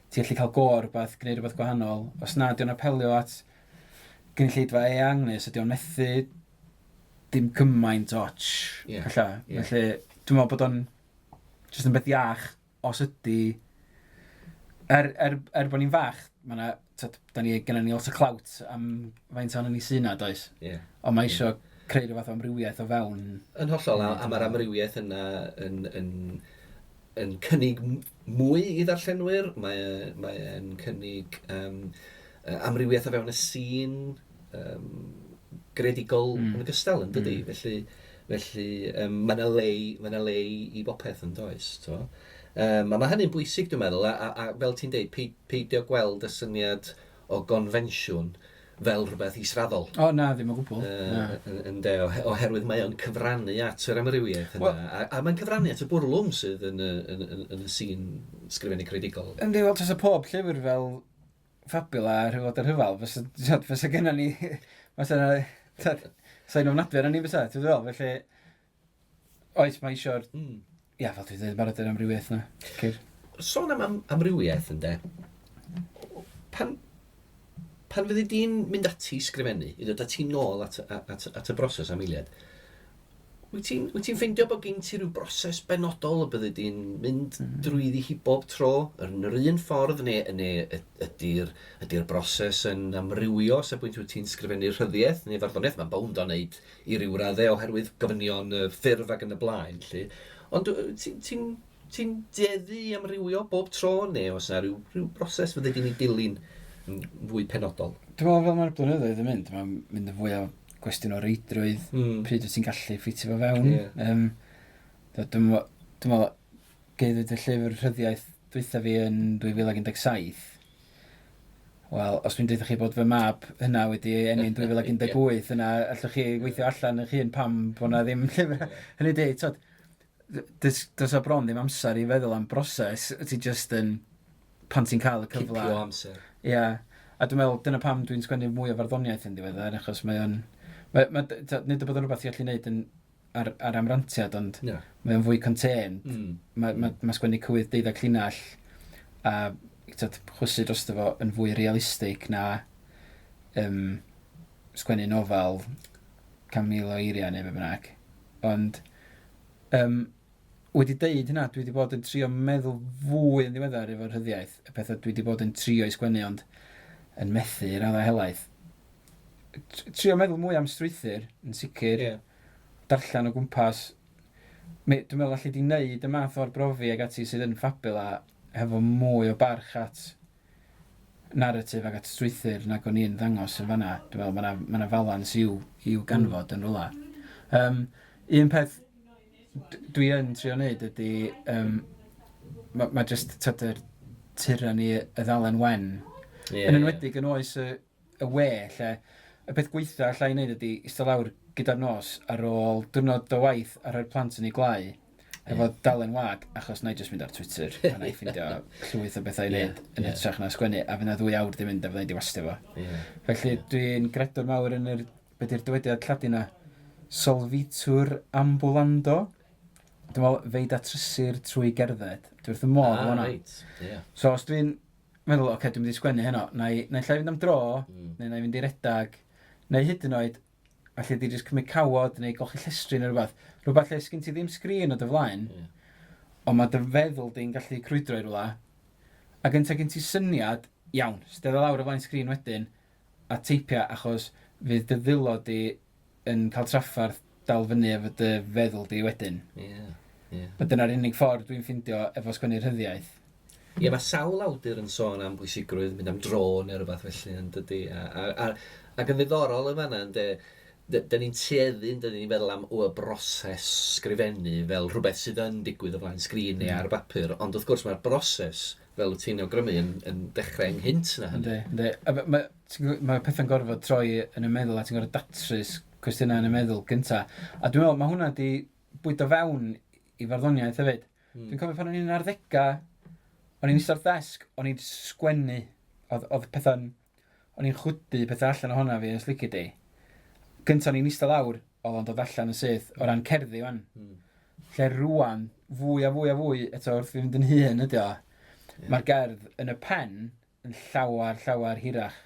ti'n gallu cael go rhywbeth, gwneud rhywbeth gwahanol. Os na, di'n apelio at gynulleidfa eang, neu os ydy o'n methu dim cymaint och. Felly, dwi'n meddwl bod o'n jyst yn beth iach os ydy... bod ni'n fach, gennym ni lot o clout am faint o'n ni sy'n na, does? Ond mae eisiau creu rhywbeth o amrywiaeth o fewn. Yn hollol, a mae'r amrywiaeth yna yn cynnig mwy i ddarllenwyr, mae'n cynnig amrywiaeth o fewn y sy'n creadigol yn ogystal yn dydi. Felly mae yna le i bopeth yn does. A mae hynny'n bwysig, dwi'n meddwl, a fel ti'n deud, peidio gweld y syniad o gonfensiwn fel rhywbeth israddol. O, na, ddim o gwbl. Oherwydd mae o'n cyfrannu at yr amrywiaeth yna. A mae'n cyfrannu at y bwrlwm sydd yn y sy'n sgrifennu creadigol. Yndi, wel, tas y pob llyfr fel Fabula a Rhyw Flodau Rhyfel, fysa gennym ni... Sa'n ofnadwy ar ni fysa, ti'n dweud, felly... Oes, mae eisiau'r... Ia, fel dwi'n dweud, barod yr amrywiaeth yna. Sôn am amrywiaeth, ynddo? Pan fyddi di'n mynd ati sgrifennu, i ddod ati nôl at y broses am eiliad, wyt ti'n ffeindio bod gen ti rhyw broses benodol y byddi di'n mynd drwyddi hi bob tro yn yr un ffordd, neu ydy'r broses yn amrywio sef bwynt wyt ti'n sgrifennu'r rhyddiaeth neu farddoniaeth? Mae'n bawnd o'n neud i ryw raddau oherwydd gofynion ffurf ac yn y blaen. Ond ti'n deddu amrywio bob tro, neu os yna rhyw broses fyddi di'n ei dilyn yn fwy penodol? Dwi'n meddwl fel mae'r blynyddoedd yn mynd, mae'n mynd yn fwy o gwestiwn o reidrwydd, pryd wyt ti'n gallu ffitio fo fewn. Dwi'n meddwl, geiddwyd y llyfr rhyddiaeth dwytha fi yn 2017. Wel, os dwi'n dweud chi bod fy mab hynna wedi enni'n 2018, yna allwch chi weithio allan eich hun pam bod na ddim llyfr. Hynny di, does o bron ddim amser i feddwl am broses, ti just yn pan ti'n cael y cyfle. Cipio amser. Ia, a dwi'n meddwl, dyna pam dwi'n sgwennu mwy o farddoniaeth yn diweddar, achos mae o'n... Nid o bod yn rhywbeth i allu wneud ar amrantiad, ond mae o'n fwy contained. Mae sgwennu cywydd 12 llinell a chwysu dros fo yn fwy realistig na sgwennu nofel 100,000 o eiriau neu be bynnag. Ond wedi deud hynna, dwi wedi bod yn trio meddwl fwy yn ddiweddar efo'r rhyddiaeth, y pethau dwi wedi bod yn trio i sgwennu, ond yn methu raddau helaeth. Trio meddwl mwy am strwythyr, yn sicr, darllen o gwmpas. Dwi'n meddwl allu di wneud y math o'r brofi ag ati sydd yn Fabula hefo mwy o barch at narratif ag at strwythyr nag o'n i'n ddangos yn fanna. Dwi'n meddwl mae yna falans i'w ganfod yn rwla. Un peth dwi yn trio wneud ydy, mae just yr tyranni y ddalen wen. Yn enwedig yn oes y we, lle y peth gweitha allai i wneud ydy eistedd lawr gyda'r nos ar ôl diwrnod o waith ar yr plant yn ei glau, efo dalen wag, achos na i just mynd ar Twitter, a na i ffindio llwyth o bethau i wneud yn ytrach na sgwennu, a fyna 2 awr di mynd a fyna i di wastio fo. Felly dwi'n gredwr mawr yn beth yw'r dywediad Lladin a solvitur ambulando. Dwi'n meddwl, fe'i trysur trwy gerdded. Dwi'n wrth y modd o hwnna. So, os dwi'n meddwl, oce, dwi'n mynd i sgwennu heno, na i llai fynd am dro, neu na i fynd i redag, neu hyd yn oed, falle di jyst cymryd cawod, neu golchi llestri neu rhywbeth. Rhywbeth lle sgyn ti ddim sgrin o dy flaen, ond mae dy feddwl di'n gallu crwydro i rhywle, a gynta gen ti syniad, iawn, stedd o lawr o flaen sgrin wedyn, a teipia achos fydd dy ddilo di yn cael traffarth dal fyny efo dy feddwl di wedyn. A dyna'r unig ffordd dwi'n ffindio efo sgwennu rhyddiaeth. Mae sawl awdur yn sôn am bwysigrwydd, mynd am dro neu rhywbeth felly yn dydy. Ac yn ddiddorol yn fanna, da ni'n tueddu, da ni'n feddwl am y broses sgrifennu fel rhywbeth sydd yn digwydd o flaen sgrin neu ar bapur, ond wrth gwrs mae'r broses fel ti'n awgrymu yn dechrau ynghynt na hynny. Mae pethau'n gorfod troi yn y meddwl a ti'n gorfod datrys cwestiynau yn y meddwl gynta. A dwi'n meddwl, mae hwnna wedi bwydo fewn i farddoniaeth hefyd. Dwi'n cofio pan o'n i'n 10au, o'n i'n eistedd ar ddesg, o'n i'n sgwennu, oedd pethau'n, o'n i'n chwdu pethau allan ohona fi os licio di. Gynta o'n i'n eistedd lawr, oedd o'n dod allan yn syth, o ran cerddi wan. Lle rwan, fwy a fwy a fwy, eto wrth i fynd yn hun ydi o. Mae'r gerdd yn y pen yn llawer hirach.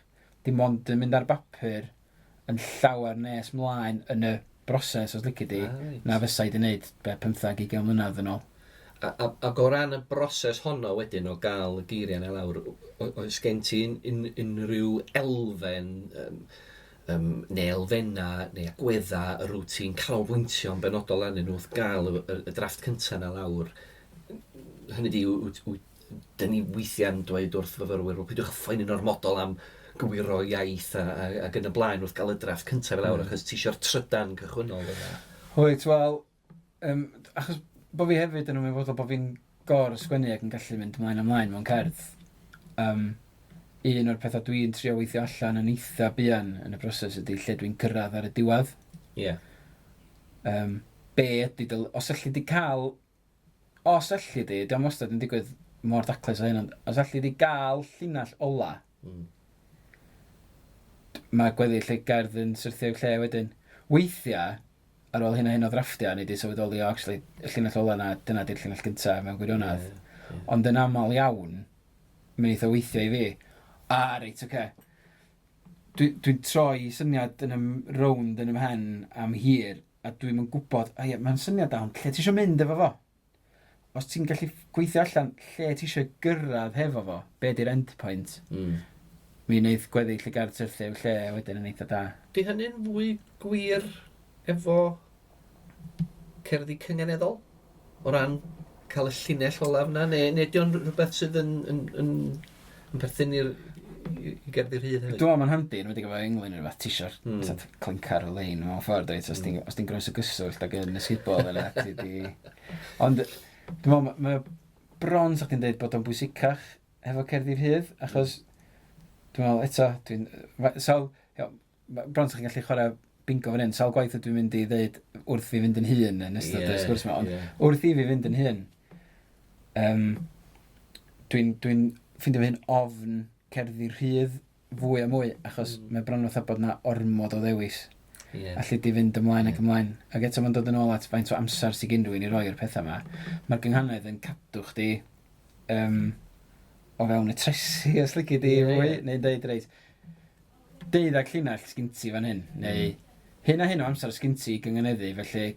Dim ond yn mynd ar bapur yn llawer nes mlaen yn y broses os licio di, na fysai di wneud 15-20 mlynedd yn ôl. Ac o ran y broses honno wedyn o gael y geiriau na lawr, oes gen ti unrhyw elfen neu elfenna neu agwedda y rwy ti'n canolbwyntio yn benodol arnyn nhw wrth gael y drafft cyntaf na lawr. Hynny di, dyn ni weithiau'n dweud wrth fyfyrwyr, pidwch ffain un o'r model am gywiro iaith ac yn y blaen wrth gael y drafft cyntaf fel awr, achos ti eisiau'r trydan cychwynnol yna. Wyt, wel, achos bod fi hefyd yn ymwybodol bod fi'n sgwennu ac yn gallu mynd ymlaen mewn cerdd. Un o'r pethau dwi'n trio weithio allan yn eitha buan yn y broses ydy lle dwi'n cyrraedd ar y diwedd. Be ydy, os allu di cael, diolch mostad yn digwydd mor daclus o hyn, ond os allu di gael llinall ola, mae gweddill lle gerdd yn syrthio lle wedyn. Weithiau, ar ôl hyn o ddrafftia, ni di sylweddoli o, actually, y llinell ola na, dyna di'r llinell gyntaf mewn gwirionedd. Ond yn aml iawn, mae'n eitha weithio i fi. Reit, oce. Dwi'n troi syniad yn rownd yn ymhen am hir, a dwi'n mynd gwybod, mae'n syniad dawn, lle ti eisiau mynd efo fo? Os ti'n gallu gweithio allan lle ti eisiau gyrraedd hefo fo, be di'r endpoint? Mi wneud gweddill y gardd syrthio lle wedyn yn eitha da. Di hynny'n fwy gwir efo cerddi cyngeneddol? O ran cael y llinell olaf yna? Neu di o'n rhywbeth sydd yn perthyn i gerddi rhydd hefyd? Dwi'n meddwl mae'n handi, yn wedi gofio englyn yn rhywbeth t-shirt clincar o lein mewn ffordd, os ti'n groes y gyswllt ac yn ysgubol yna. Ond dwi'n meddwl, mae bron sa'ch chi'n dweud bod o'n bwysicach efo cerddi rhydd, achos dwi'n meddwl, bron sa'ch chi'n gallu chwarae bingo fan hyn, sawl gwaith o dwi'n mynd i ddeud wrth i fynd yn hun yn ystod y sgwrs yma, ond wrth i fi fynd yn hun, dwi'n ffindio fy hyn ofn cerddi rhydd fwy a mwy, achos mae bron fatha bod na ormod o ddewis. Allu di fynd ymlaen ac ymlaen. Ac eto mae'n dod yn ôl at faint o amser sy'n gyn rhywun i roi'r pethau yma. Mae'r gynghanedd yn cadw chdi o fewn y tresi os lygu di fwy, neu deud reit, 12 llinell sgyn ti fan hyn, neu hyn a hyn o amser sgyn ti gynghaneddu, felly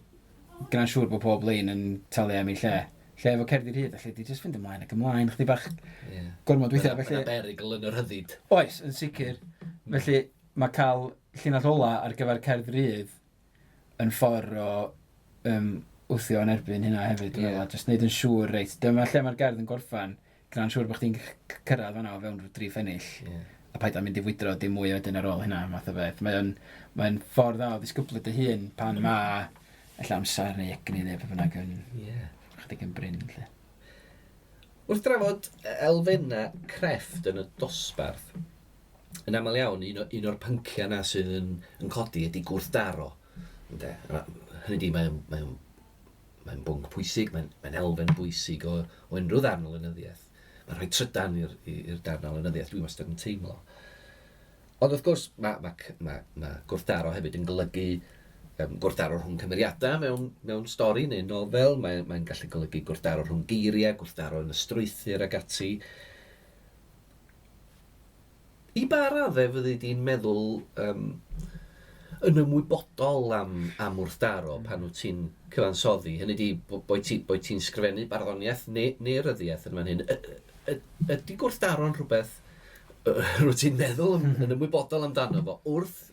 gyda'n siŵr bod pob lein yn talu am ei lle. Lle efo cerddi rhydd, felly di jyst fynd ymlaen ac ymlaen, chdi bach gormod weithiau. Mae'n berigl yn yr hyddid. Oes, yn sicr. Felly mae cael llinell ola ar gyfer cerdd rhydd yn ffordd o wthio yn erbyn hynna hefyd. Just neud yn siŵr reit. Dyma lle mae'r gerdd yn gorffan, gyda'n siŵr bod chdi'n cyrraedd fanna o fewn 3 ffennill. A paid a mynd i fwydro dim mwy wedyn ar ôl hynna, math o beth. Mae'n ffordd dda o ddisgwblid y hun pan mae amser neu egni neu beth bynnag yn chdig yn bryn. Wrth drafod elfenna crefft yn y dosbarth, yn aml iawn, un o'r pynciau yna sydd yn codi ydy gwrthdaro. Hynny di, mae'n bwnc pwysig, mae'n elfen bwysig o unrhyw ddarn o lenyddiaeth. Mae'n rhoi trydan i'r darn o lenyddiaeth, dwi'n wastad yn teimlo. Ond wrth gwrs, mae gwrthdaro hefyd yn golygu gwrthdaro rhwng cymeriadau mewn stori neu nofel. Mae'n gallu golygu gwrthdaro rhwng geiriau, gwrthdaro yn y strwythyr ag ati. I ba raddau fyddi di'n meddwl yn ymwybodol am wrthdaro pan wyt ti'n cyfansoddi? Hynny di, boi ti'n sgrifennu barddoniaeth neu'r ryddiaeth yn fan hyn. Ydy gwrthdaro'n rhywbeth rwyt ti'n meddwl yn ymwybodol amdano fo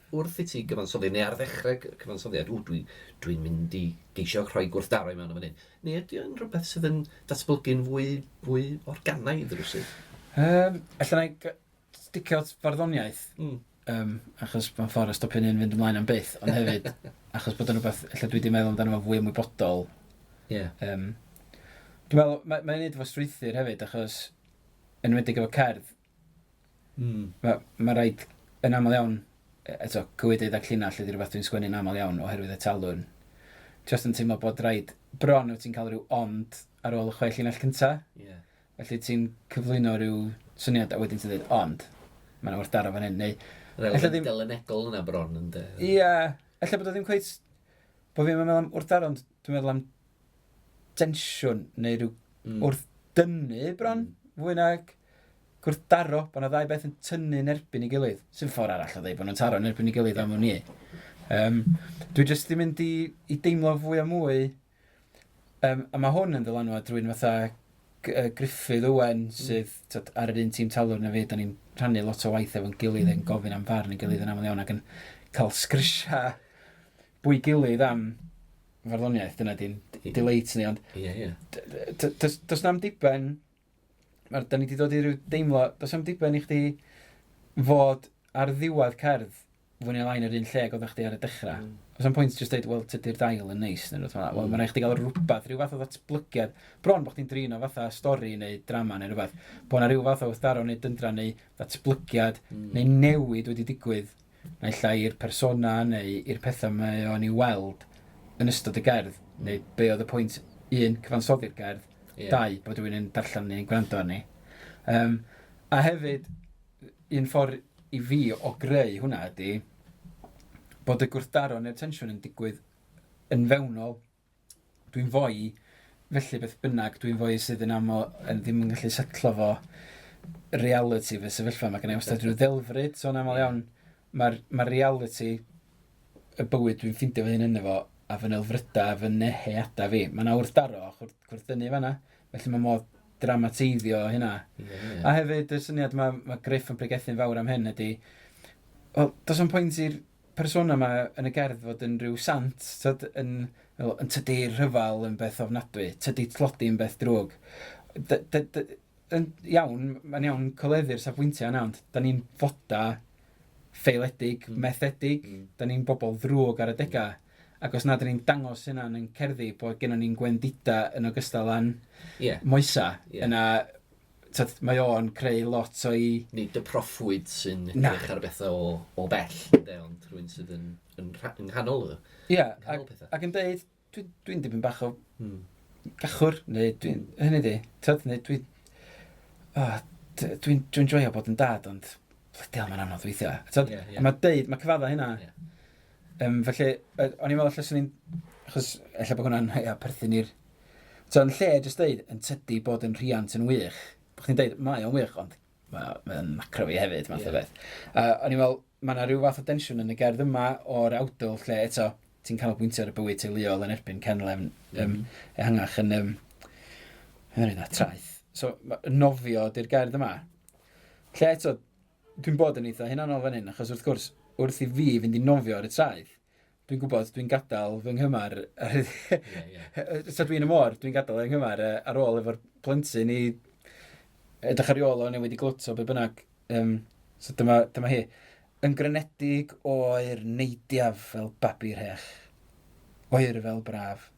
wrth i ti gyfansoddi, neu ar ddechrau cyfansoddiad, dwi'n mynd i geisio rhoi gwrthdaro i mewn o fan hyn. Neu ydy o'n rhywbeth sydd yn datblygu'n fwy organaidd rwysyd? Allan i sticio at farddoniaeth, achos mae'n ffordd o stopio'n un fynd ymlaen am byth, ond hefyd, achos bod yn rhywbeth, allan dwi wedi meddwl amdano fo fwy ymwybodol. Dwi'n meddwl, mae'n neud efo strwythyr hefyd, achos enwedig efo cerdd, mae rhaid yn aml iawn, eto, cywydydd ac llinell ydy rhywbeth dwi'n sgwennu'n aml iawn oherwydd y talwn. Just yn teimlo bod rhaid, bron wyt ti'n cael rhyw ond ar ôl y 6 llinell cyntaf. Felly ti'n cyflwyno rhyw syniad a wedyn ti'n dweud ond. Mae'n wrthdaro fan hyn, neu... Rhaid delenegol yna bron yn de. Alla bod o ddim cweith... Bo fi'n meddwl am wrthdaro, ond dwi'n meddwl am tensiwn, neu rhyw wrthdynnu bron, fwy nag gwrthdaro, bod yna ddau beth yn tynnu'n erbyn i gilydd. Sy'n ffordd arall o ddeud, bod nhw'n taro yn erbyn i gilydd am o'n i. Dwi jyst ddim mynd i deimlo fwy a mwy, a mae hwn yn dylanwad rwy'n fatha Griffith Owen sydd ar yr un tîm talwr na fi, da ni'n rhannu lot o waith efo'n gilydd yn gofyn am farn i gilydd yn aml iawn ac yn cael sgrisia bwy gilydd am farddoniaeth, dyna di'n delight ni, ond does na'm diben, da ni wedi dod i ryw deimlo, does na'm diben i chdi fod ar ddiwedd cerdd fwy'n lain yr un lle oeddech chdi ar y dechrau. Os am pwynt jyst dweud, wel, tydi'r dail yn neis, neu rhywbeth. Wel, mae'n rhaid chdi gael rhywbeth, rhyw fath o ddatblygiad. Bron bod chdi'n drin o fatha stori neu drama neu rhywbeth. Bod yna rhyw fath o wrthdaro neu dyndra neu ddatblygiad neu newid wedi digwydd. Neu lla i'r persona neu i'r pethau mae o'n i weld yn ystod y gerdd. Neu be oedd y pwynt 1, cyfansoddi'r gerdd. 2, bod rhywun yn darllen neu gwrando ni. A hefyd, un ffordd i fi o greu hwnna ydy bod y gwrthdaro neu'r tensiwn yn digwydd yn fewnol. Dwi'n fwy, felly beth bynnag, dwi'n fwy sydd yn aml yn ddim yn gallu setlo fo reality fy sefyllfa. Mae gen i wastad rhyw ddelfryd, so yn aml iawn, mae'r reality y bywyd dwi'n ffindio fy hyn yna fo, a fy nelfrydau, a fy neheadau fi. Mae yna wrthdaro a gwrthdynnu fanna, felly mae modd dramateiddio hynna. A hefyd, y syniad mae Griff yn pregethu'n fawr am hyn ydy, wel, does o'n pwynt i'r persona yma yn y gerdd fod yn rhyw sant, yn tydi'r rhyfel yn beth ofnadwy, tydi tlodi yn beth drwg. Mae'n iawn coleddu'r safbwyntiau yna, ond da ni'n foda ffeiledig, methedig, da ni'n bobl ddrwg ar y degau, ac os nad ni'n dangos hynna yn cerddi bod gennym ni'n gwendida yn ogystal â'n moesa, yna mae o'n creu lot o i... Nid y proffwyd sy'n edrych ar bethau o bell, ond rhywun sydd yn nghanol o. Ac yn dweud, dwi'n dibyn bach o gachwr, neu hynny di, dwi'n joio bod yn dad, ond ffledial mae'n anodd weithiau. A mae cyfadda hynna. Felly, o'n i'n meddwl allan sy'n ni'n, achos efallai bod hwnna'n perthyn i'r... Yn lle jyst dweud, yn tydi bod yn rhiant yn wych, bod chdi'n dweud, mae o'n wych, ond mae'n macro fi hefyd, math o beth. O'n i'n meddwl, mae yna rhyw fath o densiwn yn y gerdd yma o'r awdl lle eto ti'n canolbwyntio ar y bywyd teuluol yn erbyn cenlem ehangach yn traeth. So, nofio di'r gerdd yma. Lle eto, dwi'n bod yn eitha hynanol fan hyn, achos wrth gwrs, wrth i fi fynd i nofio ar y traeth, dwi'n gwybod dwi'n gadael fy nghymar, so dwi'n y môr, dwi'n gadael fy nghymar ar ôl efo'r plentyn i edrych ar ôl o newid i glwt o be bynnag. So dyma hi. Yn grenedig o'r neidiaf fel babi'r hech. Oer fel braf.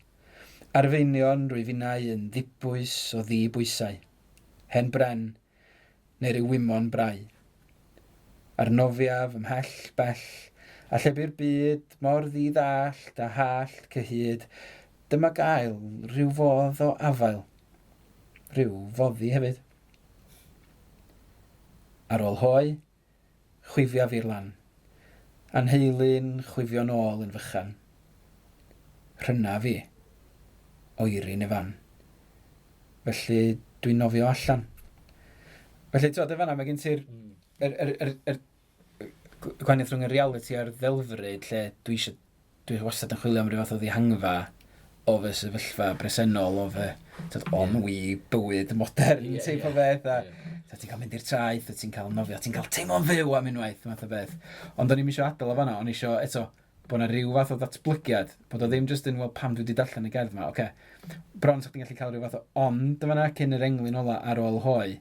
Arfeinion rwy finnau yn ddibwys o ddibwysau. hen bren, neu ryw wymon brau. A'r nofiaf ymhell bell, a llebu'r byd mor ddi-ddallt a hallt cyhyd, dyma gael rhyw fodd o afael, rhyw foddi hefyd. Ar ôl hoi, chwifiaf i'r lan. Anheilun chwifio nôl yn fychan. Rhynna fi, oeri'n efan. Felly dwi'n nofio allan. Felly, tyd, efo mae gen ti'r gwahaniaeth rhwng y reality a'r ddelfryd, lle dwi wastad yn chwilio am ryw fath o ddihangfa o fy sefyllfa bresennol, o fy onwy bywyd modern, teip o beth, a ti'n cael mynd i'r traeth, a ti'n cael nofio, ti'n cael teimlo'n fyw am unwaith, math o beth. Ond o'n i'n isio adael o fanna, o'n i isio, eto, bod yna ryw fath o ddatblygiad, bod o ddim just yn, wel, pam dwi wedi darllen y gerdd yma, bron sa'ch ti'n gallu cael ryw fath o ond yma cyn yr englyn ola ar ôl hoi.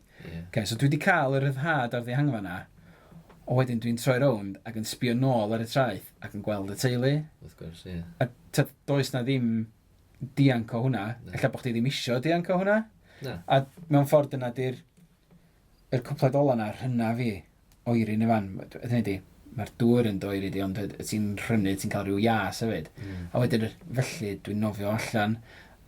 So dwi wedi cael yr ryddhad ar ddihangfa yna, o wedyn dwi'n troi rownd ac yn sbio nôl ar y traeth ac yn gweld y teulu. Wrth gwrs, ie. A does na ddim dianc o hwnna, ella bod chdi ddim isio dianc o hwnna. A mewn ffordd yna di'r cwpled ola na rhynna fi, oeri'n efan. Mae'r dŵr yn doeri di, ond ti'n rhynnu, ti'n cael rhyw ias hefyd. A wedyn, felly, dwi'n nofio allan.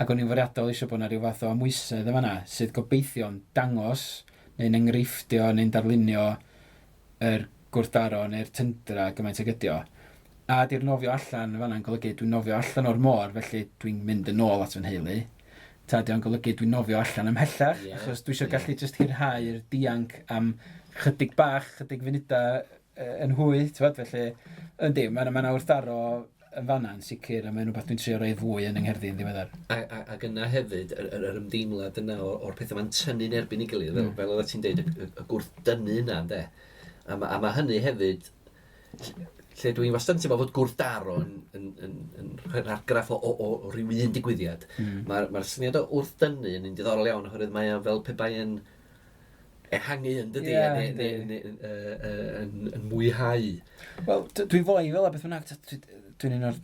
Ac o'n i'n fwriadol eisiau bod yna rhyw fath o amwysedd yma na, sydd gobeithio'n dangos, neu'n enghreiffdio, neu'n darlunio yr gwrthdaro neu'r tyndra gymaint ag ydi o. A di'r nofio allan fanna'n golygu dwi'n nofio allan o'r môr, felly dwi'n mynd yn ôl at fy nheulu. Ta di'n golygu dwi'n nofio allan ymhellach, achos dwi eisiau gallu just hirhau'r dianc am chydig bach, chydig funudau yn hwy, felly, yndi, mae'n wrthdaro yn fanna'n sicr, a mae'n rhywbeth dwi'n trio roi fwy yn yngherddin ddiweddar. Ac yna hefyd, yr ymdeimlad yna o'r pethau mae'n tynnu'n erbyn i gilydd, fel oedd ti'n deud, y gwrthdynnu yna, ynddo? A mae hynny hefyd, lle dwi'n wastad yn teimlo fod gwrthdaro yn argraff o ryw un digwyddiad. Mae'r syniad o wrthdynnu yn un diddorol iawn, oherwydd mae fel pe bai yn ehangu yn dydi, yn mwyhau. Wel, dwi'n fwy fel a beth bynnag, dwi'n un o'r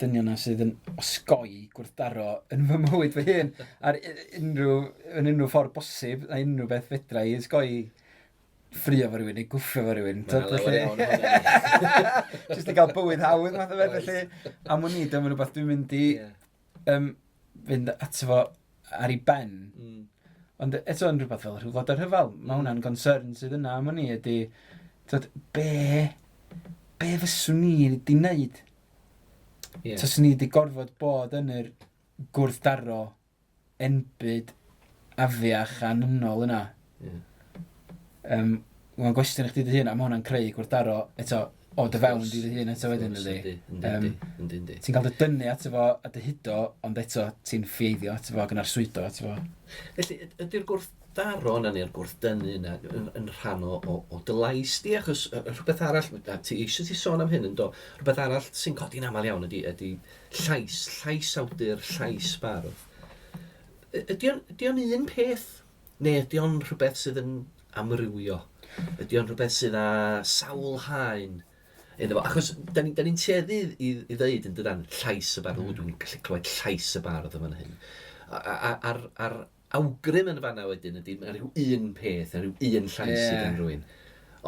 dynion yna sydd yn osgoi gwrthdaro yn fy mywyd fy hun, ar unrhyw ffordd bosib, a unrhyw beth fedra i osgoi ffrio fo rywun, neu gwffio fo rywun. Just i gael bywyd hawdd, math o beth, felly, am hwn i, dyma rhywbeth dwi'n mynd i fynd ato fo ar ei ben. Ond eto yn rhywbeth fel Rhyw Flodau Rhyfel, mae hwnna'n concern sydd yna am hwn i, ydy, be fyswn ni wedi wneud? Taswn ni wedi gorfod bod yn yr gwrthdaro enbyd afiach a nynol yna. Mae'n gwestiwn i chdi dy hun, a mae hwnna'n creu gwrthdaro eto o dy fewn di dy hun eto wedyn ydy. Ti'n cael dy dynnu ato fo a dy hydo, ond eto ti'n ffeiddio ato fo ac yn arswydo ato fo. Felly, ydy'r gwrthdaro yna neu'r gwrthdynnu yna yn rhan o dylais di, achos rhywbeth arall, ti eisiau ti sôn am hyn yn do, rhywbeth arall sy'n codi'n aml iawn ydy llais awdur, llais bardd. Ydy o'n un peth, neu ydy o'n rhywbeth sydd yn amrywio? Ydy o'n rhywbeth sydd â sawl haen? Achos, da ni'n tueddu i ddeud yn dydan llais y bardd, dwi'n gallu clywed llais y bardd yma'n hyn. A'r awgrym yn fanna wedyn ydy, mae rhyw un peth, rhyw un llais sydd yn rhywun.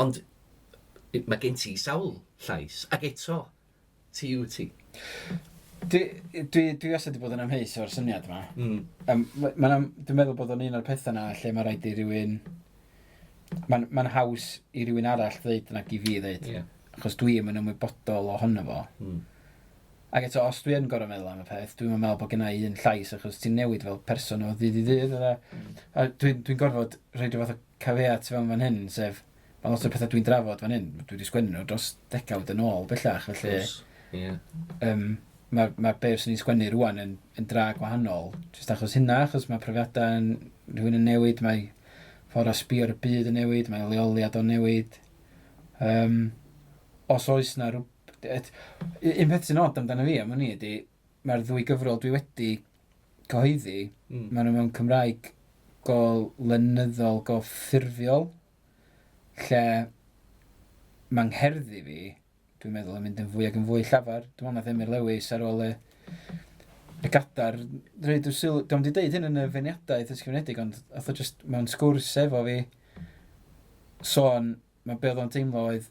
Ond mae gen ti sawl llais, ac eto, ti yw ti. Dwi os wedi bod yn amheus o'r syniad yma. Dwi'n meddwl bod o'n un o'r pethau yna lle mae rhaid i rywun... Mae'n haws i rywun arall ddeud nag i fi ddeud. Achos dwi yn ymwybodol ohono fo. Ac eto, os dwi yn gorau meddwl am y peth, dwi'n meddwl bod gennau un llais, achos ti'n newid fel person o ddydd i ddydd. A dwi'n gorfod rhaid o fath o caveat fewn fan hyn, sef, mae lot o'r pethau dwi'n drafod fan hyn, dwi wedi sgwennu nhw dros decawd yn ôl, bellach. Felly, mae be sy'n ni'n sgwennu rwan yn dra gwahanol. Just achos hynna, achos mae profiadau yn rhywun yn newid, mae ffordd o sbio ar y byd yn newid, mae leoliad o'n newid. Os oes na rhywbeth... Un peth sy'n od amdano fi am hynny ydy, mae'r ddwy gyfrol dwi wedi cyhoeddi, maen nhw mewn Cymraeg go lenyddol, go ffurfiol, lle mae'n ngherddi fi, dwi'n meddwl, yn mynd yn fwy ac yn fwy llafar. Dwi'n meddwl na Llŷr Lewis ar ôl y gadar, dwi'n wedi deud hyn yn y feirniadaeth ysgrifenedig, ond oedd o just mewn sgwrs efo fi sôn, mae be oedd o'n teimlo oedd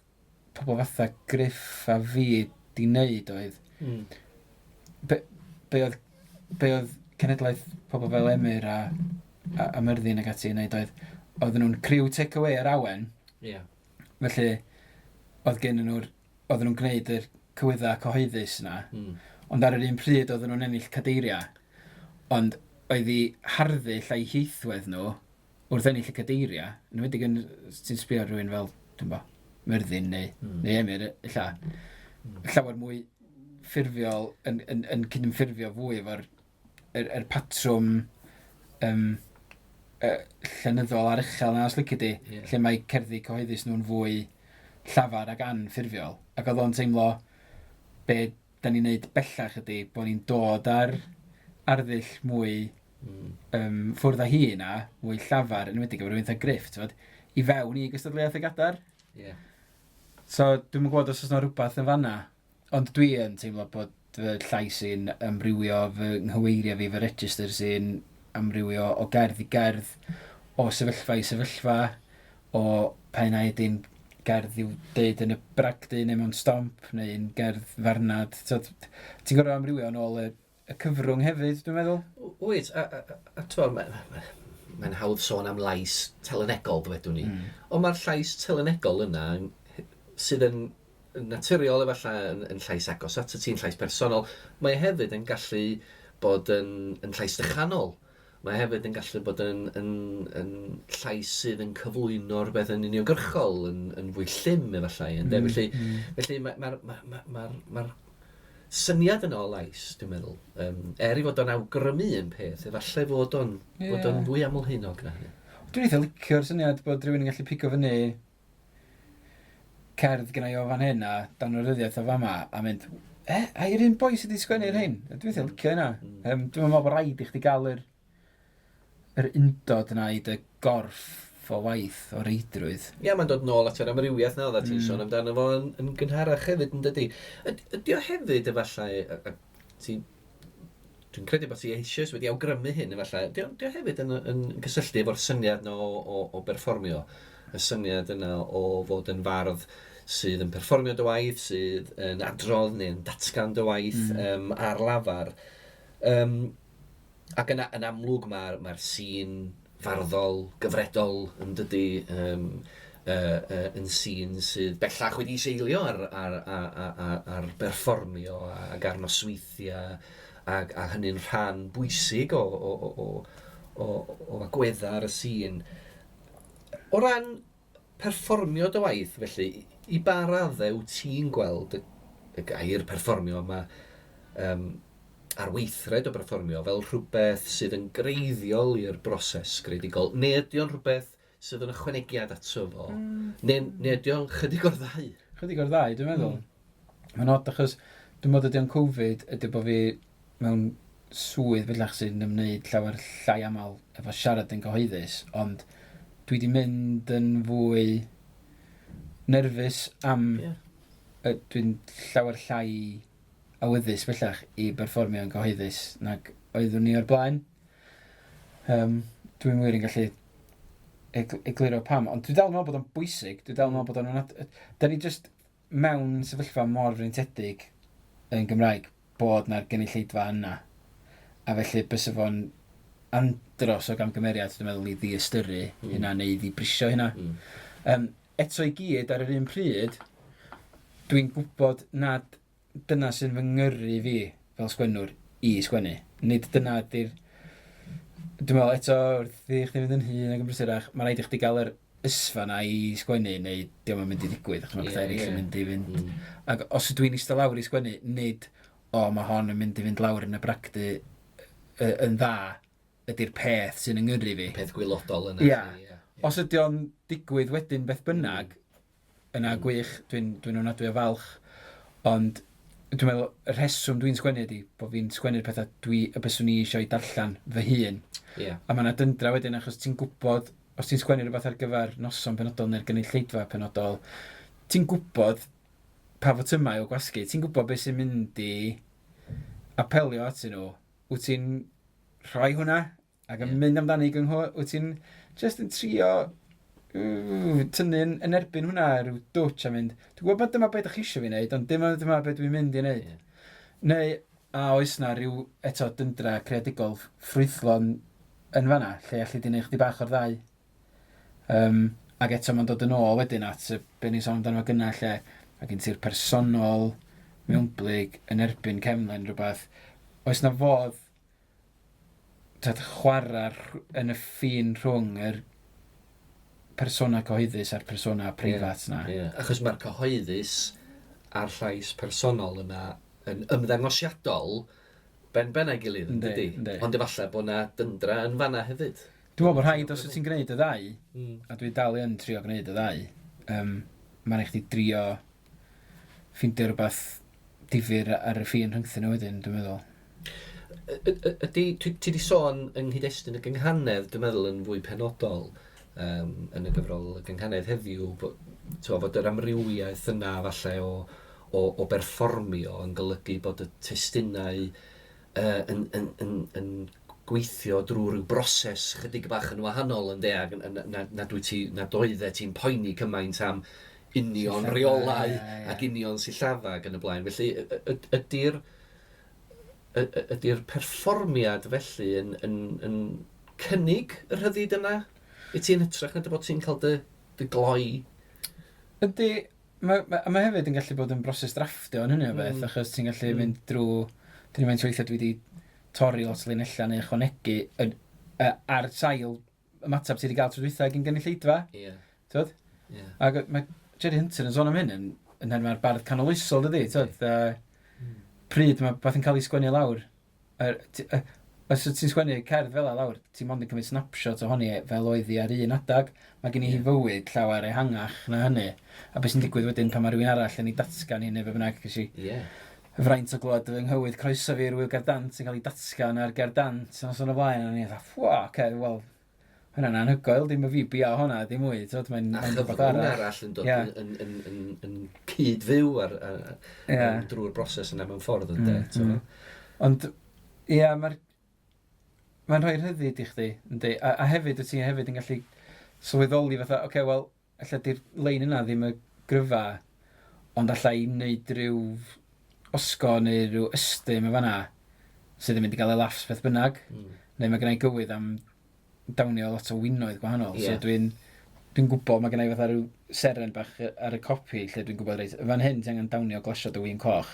pobl fatha Griff a fi di wneud oedd. Be oedd cenedlaeth pobl fel Emyr a Myrddin ag ati yn wneud oedd, oedden nhw'n criw take-away ar awen, felly oedden nhw'n gwneud yr cywyddau cyhoeddus yna, ond ar yr un pryd oedden nhw'n ennill cadeiriau, ond oedd hi harddull a'i heithwedd nhw wrth ennill y cadeiriau, yn wedi gan ti'n sbio rhywun fel, dwi'n bo, Myrddin neu Emyr, llawer mwy ffurfiol, yn cydymffurfio fwy efo'r patrwm llenyddol ar uchel na os licio di, lle mae cerddi cyhoeddus nhw'n fwy llafar ag anffurfiol. Ac oedd o'n teimlo be da ni'n neud bellach ydy bod ni'n dod ar arddull mwy ffwrdd â hi yna, mwy llafar, yn wedi gyfer rhywun eitha grifft, i fewn i gystadleuaeth y gadar. So, dwi'n gwybod os oes yna rhywbeth yn fanna, ond dwi yn teimlo bod fy llais sy'n amrywio, fy nghyweirio fi, fy register sy'n amrywio o gerdd i gerdd, o sefyllfa i sefyllfa, o pa yna ydyn gerdd i'w deud yn y bragdy neu mewn stomp, neu yn gerdd farnad. Ti'n gorfod amrywio yn ôl y cyfrwng hefyd, dwi'n meddwl? Wyt, a ti'n mae'n hawdd sôn am lais telenegol, dwedwn ni. Ond mae'r llais telenegol yna sydd yn naturiol efallai yn llais agos at y ti'n llais personol. Mae hefyd yn gallu bod yn llais dechanol. Mae hefyd yn gallu bod yn llais sydd yn cyflwyno rhywbeth yn uniongyrchol, yn fwy llym efallai. Felly mae'r syniad yno o lais, dwi'n meddwl, i fod o'n awgrymu yn peth, efallai fod o'n fwy amlhynog na hynny. Dwi'n eitha licio'r syniad bod rhywun yn gallu pigo fyny cerdd gyda i o fan hyn a dan o'r ryddiaeth o fama a mynd, a i'r un boi sydd wedi sgwennu'r hyn? Dwi'n eitha licio hynna. Dwi'n meddwl bod rhaid i chdi gael yr undod yna i dy gorff o waith o reidrwydd. Ia, mae'n dod nôl at yr amrywiaeth na, oedd ti'n sôn amdano fo yn gynharach hefyd yn dydi. Ydy o hefyd efallai, dwi'n credu bod ti eisiau wedi awgrymu hyn efallai, ydy o hefyd yn cysylltu efo'r syniad yna o berfformio, y syniad yna o fod yn fardd sydd yn perfformio dy waith, sydd yn adrodd neu yn datgan dy waith ar lafar. Ac yn amlwg mae'r sy'n farddol, gyfredol yn dydi, yn sy'n sydd bellach wedi seilio ar berfformio ac ar nosweithiau a hynny'n rhan bwysig o agweddar y sy'n. O ran perfformio dy waith, felly, i ba raddau wyt ti'n gweld y gair perfformio yma ar weithred o berfformio fel rhywbeth sydd yn greiddiol i'r broses creadigol, neu ydy o'n rhywbeth sydd yn ychwanegiad ato fo, neu ydy o'n chydig o'r ddau? Chydig o'r ddau, dwi'n meddwl. Mae'n od, achos dwi'n meddwl ydy o'n Covid, ydy bod fi mewn swydd bellach sy'n ymwneud llawer llai aml efo siarad yn gyhoeddus, ond dwi wedi mynd yn fwy nerfus am dwi'n llawer llai awyddus bellach i berfformio yn gyhoeddus nag oeddwn ni o'r blaen. Dwi'n wir yn gallu egluro pam, ond dwi dal yn meddwl bod o'n bwysig, dwi dal yn meddwl bod o'n... Da ni just mewn sefyllfa mor freintiedig yn Gymraeg bod na'r gynulleidfa yna, a felly bys fo'n andros o gamgymeriad, dwi'n meddwl, i ddiystyru hynna neu i ddibrisio hynna. Eto i gyd ar yr un pryd, dwi'n gwybod nad dyna sy'n fy ngyrru fi fel sgwennwr i sgwennu. Nid dyna ydy'r... Dwi'n meddwl, eto, wrth i chdi fynd yn hun ac yn brysurach, mae rhaid i chdi gael yr ysfa na i sgwennu, neu diolch yn mynd i ddigwydd, achos mae bethau eraill yn mynd i fynd. Ac os ydw i'n eistedd lawr i sgwennu, nid, mae hon yn mynd i fynd lawr yn y bragdy yn dda, ydy'r peth sy'n yngyrru fi. Peth gwylodol yna. Ia. Os ydy o'n digwydd wedyn beth bynnag, yna gwych, dwi'n ofnadwy o falch, ond dwi'n meddwl, y rheswm dwi'n sgwennu ydi, bod fi'n sgwennu'r pethau y byswn i eisiau darllen fy hun. A mae yna dyndra wedyn, achos ti'n gwybod, os ti'n sgwennu rhywbeth ar gyfer noson penodol neu'r gynulleidfa penodol, ti'n gwybod pa fotymau o gwasgu, ti'n gwybod beth sy'n mynd i apelio atyn nhw wyt ti'n rhoi hwnna, ac yn mynd amdani wyt ti'n just yn trio tynnu'n yn erbyn hwnna rhyw dwtch a mynd, dwi'n gwybod bod dyma beth ydych chi eisiau fi wneud, ond dyma beth dwi'n mynd i wneud. Neu, a oes na rhyw eto dyndra creadigol ffrwythlon yn fanna, lle allu di wneud chdi bach o'r ddau. Ac eto mae'n dod yn ôl wedyn at be ni'n sôn amdano fo gynna lle, a gen ti'r personol, mewnblyg, yn erbyn cefnlen rhywbeth. Oes na fodd chwarae yn y ffin rhwng yr persona cyhoeddus a'r persona preifat na. Achos mae'r cyhoeddus a'r llais personol yna yn ymddangosiadol ben a'i gilydd, ynddi? Ond efallai bod yna dyndra yn fanna hefyd. Dwi'n meddwl bod rhaid os wyt ti'n gwneud y ddau, a dwi dal yn trio gwneud y ddau, mae'n eich di drio ffindio rhywbeth difyr ar y ffin rhyngthyn nhw wedyn, dwi'n meddwl. Ti di sôn yng nghyd-destun y gynghanedd, dwi'n meddwl, yn fwy penodol yn y gyfrol y gynghanedd heddiw, fod yr amrywiaeth yna falle o berfformio yn golygu bod y testunau yn gweithio drwy rhyw broses chydig bach yn wahanol yn deag nad oedde ti'n poeni cymaint am union reolau ac union sillafag yn y blaen. Felly, ydy'r perfformiad felly yn cynnig y rhyddid yna? I ti'n hytrach nad bod ti'n cael dy gloi? Ydy, mae hefyd yn gallu bod yn broses drafftio yn hynny o beth, achos ti'n gallu mynd drwy, dyn ni'n weithio dwi wedi torri lot o linella neu ychwanegu ar sail ymateb ti wedi gael trwy dwytha gyn gynulleidfa. Tyd? Ac mae Jerry Hunter yn sôn am hyn yn mae'r bardd canolysol dydi. Pryd mae beth yn cael ei sgwennu lawr. Os ti'n sgwennu cerdd fel lawr, ti'n mond yn cymryd snapshot ohoni fel oedd hi ar un adag. Mae gen i hi fywyd llawer ehangach na hynny. A beth sy'n digwydd wedyn pan mae rhywun arall yn ei datgan i neu fe bynnag gysi. Fraint o glwad yng nghywydd croeso fi rwy'r gerdant sy'n cael ei datgan ar gerdant. Os o'n y blaen, a ni'n dweud, wel, hynna'n anhygoel, dim y fi bia hwnna, dim mwy. A chyfrwng arall yn dod yn cyd-fyw drwy'r broses yna mewn ffordd yn de. Ond, mae'n rhoi rhyddid i chdi. A hefyd, wyt ti hefyd yn gallu sylweddoli fatha, wel, allai di'r lein yna ddim y gryfa, ond allai wneud rhyw osgo neu rhyw ystym y fanna, sydd yn mynd i gael ei laffs beth bynnag. Neu mae gennau gywydd am dawnio lot o winoedd gwahanol. So dwi'n gwybod, mae gennau fatha rhyw seren bach ar y copi, lle dwi'n gwybod reit, fan hyn ti angen dawnio glasiad o win coch.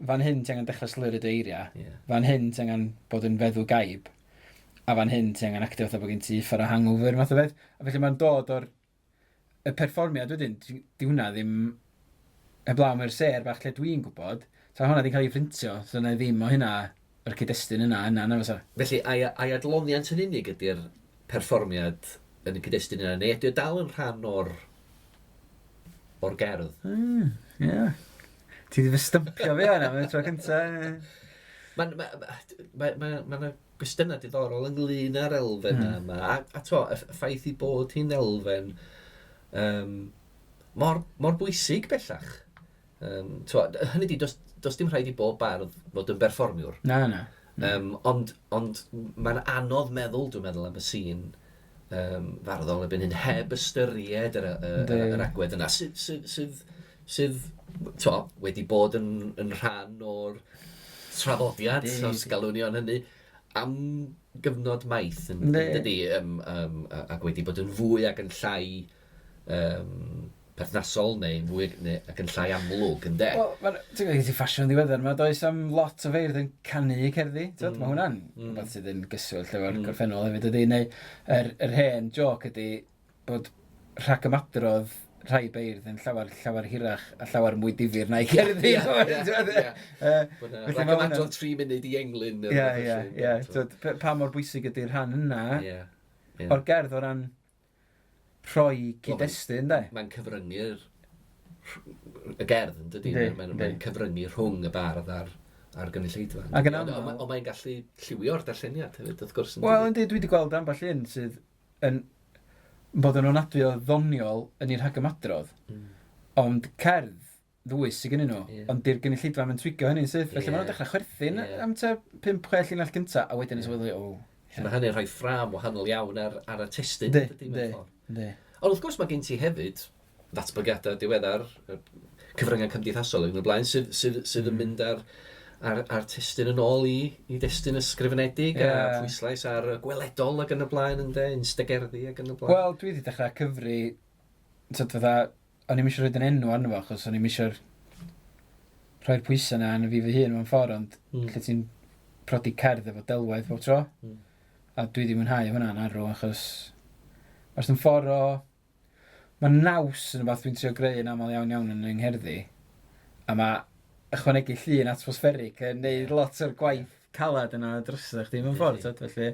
Fan hyn ti angen dechrau slur y deiria. Fan hyn ti angen bod yn feddw gaib. A fan hyn ti angen actio fatha bod gen ti ffordd a hangover math o beth. A felly mae'n dod o'r y perfformiad wedyn, di hwnna ddim heblaw mae'r ser bach lle dwi'n gwybod, so hwnna di'n cael ei printio, so yna ddim o hynna, yr cyd-destun yna, fysa. Felly, ai adloniant yn unig ydy'r perfformiad yn y cyd-destun yna, neu ydy'r dal yn rhan o'r gerdd? Ti wedi fy stympio fi yna, mae'n tro cynta. Mae'n gwestiynau diddorol ynglyn â'r elfen yma, a y ffaith i bod hi'n elfen mor bwysig bellach. Hynny di, does dim rhaid i bob bardd fod yn berfformiwr. Na. Ond mae'n anodd meddwl, dwi'n meddwl, am y sîn farddol ebyn hyn heb ystyried yr agwedd yna, sydd wedi bod yn rhan o'r traddodiad, os galwn ni o'n hynny, am gyfnod maith, dydy, ac wedi bod yn fwy ac yn llai perthnasol ac yn llai amlwg, yn de. Wel, ti'n gwybod, ti'n ffasiwn ddiweddar, mae does am lot o feirdd yn canu i cerddi, mae hwnna'n rhywbeth sydd yn gyswll efo'r gorffennol hefyd ydy, neu yr hen joc ydy bod rhag ymadrodd rhai beirdd yn llawer hirach a llawer mwy difyr na i cerddi. Rhag ymadrodd 3 munud i englyn. Pa mor bwysig ydy'r rhan yna o'r gerdd o ran rhoi cyd-destun, de? Mae'n cyfryngu'r gerdd, yn dydi? Mae'n cyfryngu rhwng y bardd a'r gynulleidfa. Ond mae'n gallu lliwio'r darlleniad hefyd, wrth gwrs. Wel, dwi wedi gweld ambell un sydd yn bod yn onadwy o ddoniol yn i'r rhagymadrodd. Ond cerdd ddwys sydd gennyn nhw, ond di'r gynulleidfa mae'n twigio hynny'n sydd, felly maen nhw'n dechrau chwerthu'n am ta 5-6 linell gyntaf, a wedyn yn sefydlu, Mae hynny'n rhoi ffram wahanol iawn ar y testyn. De. Ond wrth gwrs mae gen ti hefyd ddatblygiadau diweddar, cyfryngau cymdeithasol yn y blaen, sydd yn mynd ar testyn yn ôl i destyn ysgrifenedig, a pwyslais ar gweledol ac yn y blaen, instegerddi ac yn y blaen. Wel, dwi wedi dechrau cyfri, o'n i'n eisiau rhoi yn enw arno fo, achos o'n i'n eisiau rhoi'r pwysau yna yn y fi fy hun mewn ffordd, ond lle ti'n prodi cerdd efo delwedd bob tro. A dwi wedi mwynhau hwnna'n arw, achos os yn ffordd o... Mae naws yn y fath dwi'n trio greu yn aml iawn yn yng Ngherddi, a mae ychwanegu llun atmosfferig yn neud lot o'r gwaith calad yna drosach chdi mewn ffordd, felly...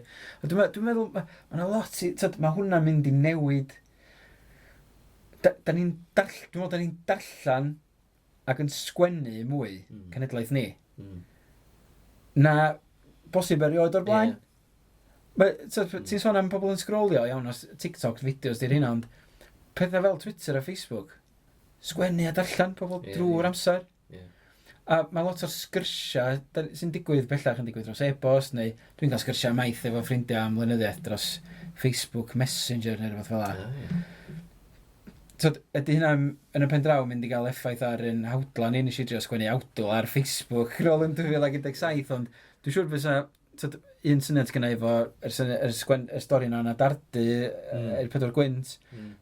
Dwi'n meddwl, mae lot i... Mae hwnna'n mynd i newid... Dwi'n meddwl, da ni'n darllan ac yn sgwennu mwy cenedlaeth ni. Na bosib erioed o'r blaen. Ti'n sôn am pobl yn sgrolio, iawn, os TikTok, fideos di'r hynna, ond pethau fel Twitter a Facebook, sgwennu a darllan pobl drwy'r amser. A mae lot o'r sgyrsiau sy'n digwydd bellach yn digwydd dros e-bost, neu dwi'n cael sgyrsiau maith efo ffrindiau am flynyddiaeth dros Facebook Messenger neu rhywbeth fel la. Ydy hynna yn y pen draw mynd i gael effaith ar yn hawdlan ni, nes i drio sgwennu awdl ar Facebook rôl yn 2017, ond dwi'n siŵr fysa un syniad gyda efo y stori yna na dardu Llŷr Pedwar Gwynt,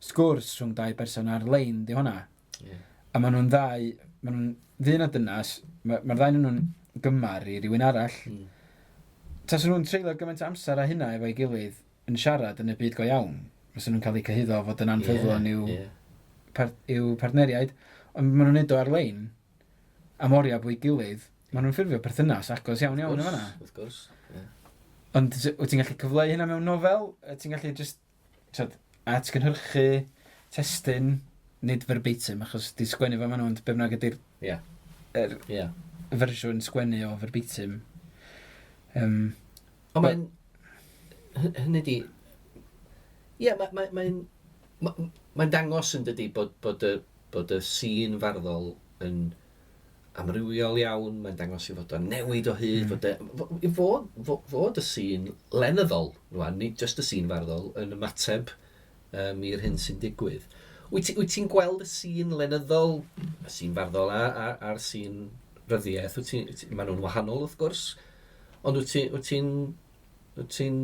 sgwrs rhwng dau berson ar-lein di hwnna. A maen nhw'n ddyn a dynas, mae'r ddau nhw'n gymar i rywun arall. Tas nhw'n treulio gymaint amser a hynna efo'i gilydd yn siarad yn y byd go iawn. Fes nhw'n cael eu cyhyddo fod yn anffyddlon i'w partneriaid. Ond maen nhw'n neud o ar-lein, am oriau bwy gilydd, maen nhw'n ffurfio perthynas agos iawn yn fanna. Wrth gwrs. Ond wyt ti'n gallu cyfleu hynna mewn nofel? Ti'n gallu atgynhyrchu testyn, nid verbatim, achos di sgwennu fo maen nhw, ond be bynnag ydy'r fersiwn sgwennu o verbatim. Ond mae'n... Hynny di... Ie, mae'n dangos yn dydi bod y sîn farddol yn amrywiol iawn, mae'n dangos i fod o'n newid o hyd, fod y sîn lenyddol, nid just y sîn farddol, yn ymateb i'r hyn sy'n digwydd. Wyt ti'n gweld y sîn lenyddol, y sîn farddol a'r sîn ryddiaeth, maen nhw'n wahanol wrth gwrs, ond wyt ti'n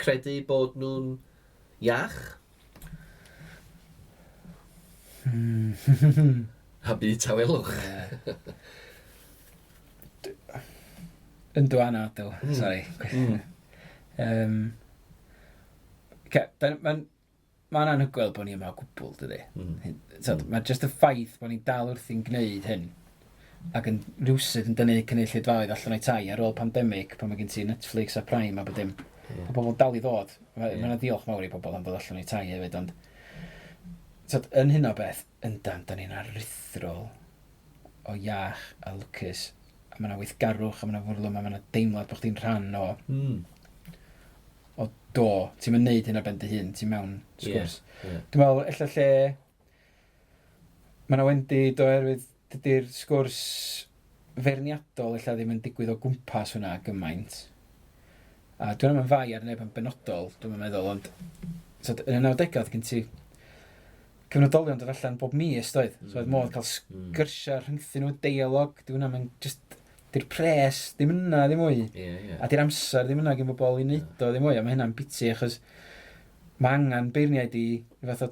credu bod nhw'n iach? A byd tawelwch. Yn dwan adl, sori. Mae'n anhygoel bod ni yma o gwbl, dydy. Mae jyst y ffaith bod ni'n dal wrthi'n gwneud hyn ac yn rhywsyd yn dynnu cynulleidfaoedd allan o'i tai ar ôl pandemig pan mae gen ti Netflix a Prime a bod dim. Mae pobl dal i ddod. Mae'n diolch mawr i pobl am ddod allan o'i tai hefyd, ond yn hyn o beth, yndan, da ni'n aruthrol o iach a lwcus. A mae yna weithgarwch, a mae yna fwrlwm, a mae yna deimlad bod chdi'n rhan o do. Ti'n mynd neud hyn ar ben dy hun, ti'n mewn sgwrs. Dwi'n meddwl, ella lle... Mae yna wendi oherwydd dydy'r sgwrs ferniadol ella ddim yn digwydd o gwmpas hwnna gymaint. A dwi'n meddwl fai ar neb yn benodol, dwi'n meddwl, ond yn y 90au gen ti cyfnodolion dod allan bob mis, doedd. So oedd modd cael sgyrsiau rhyngthyn nhw, dialog, dwi'n meddwl, just... Di'r pres, ddim yna, ddim mwy. A di'r amser, ddim yna gen bobl i wneud o, ddim mwy. A mae hynna'n biti, achos mae angen beirniaid i fath o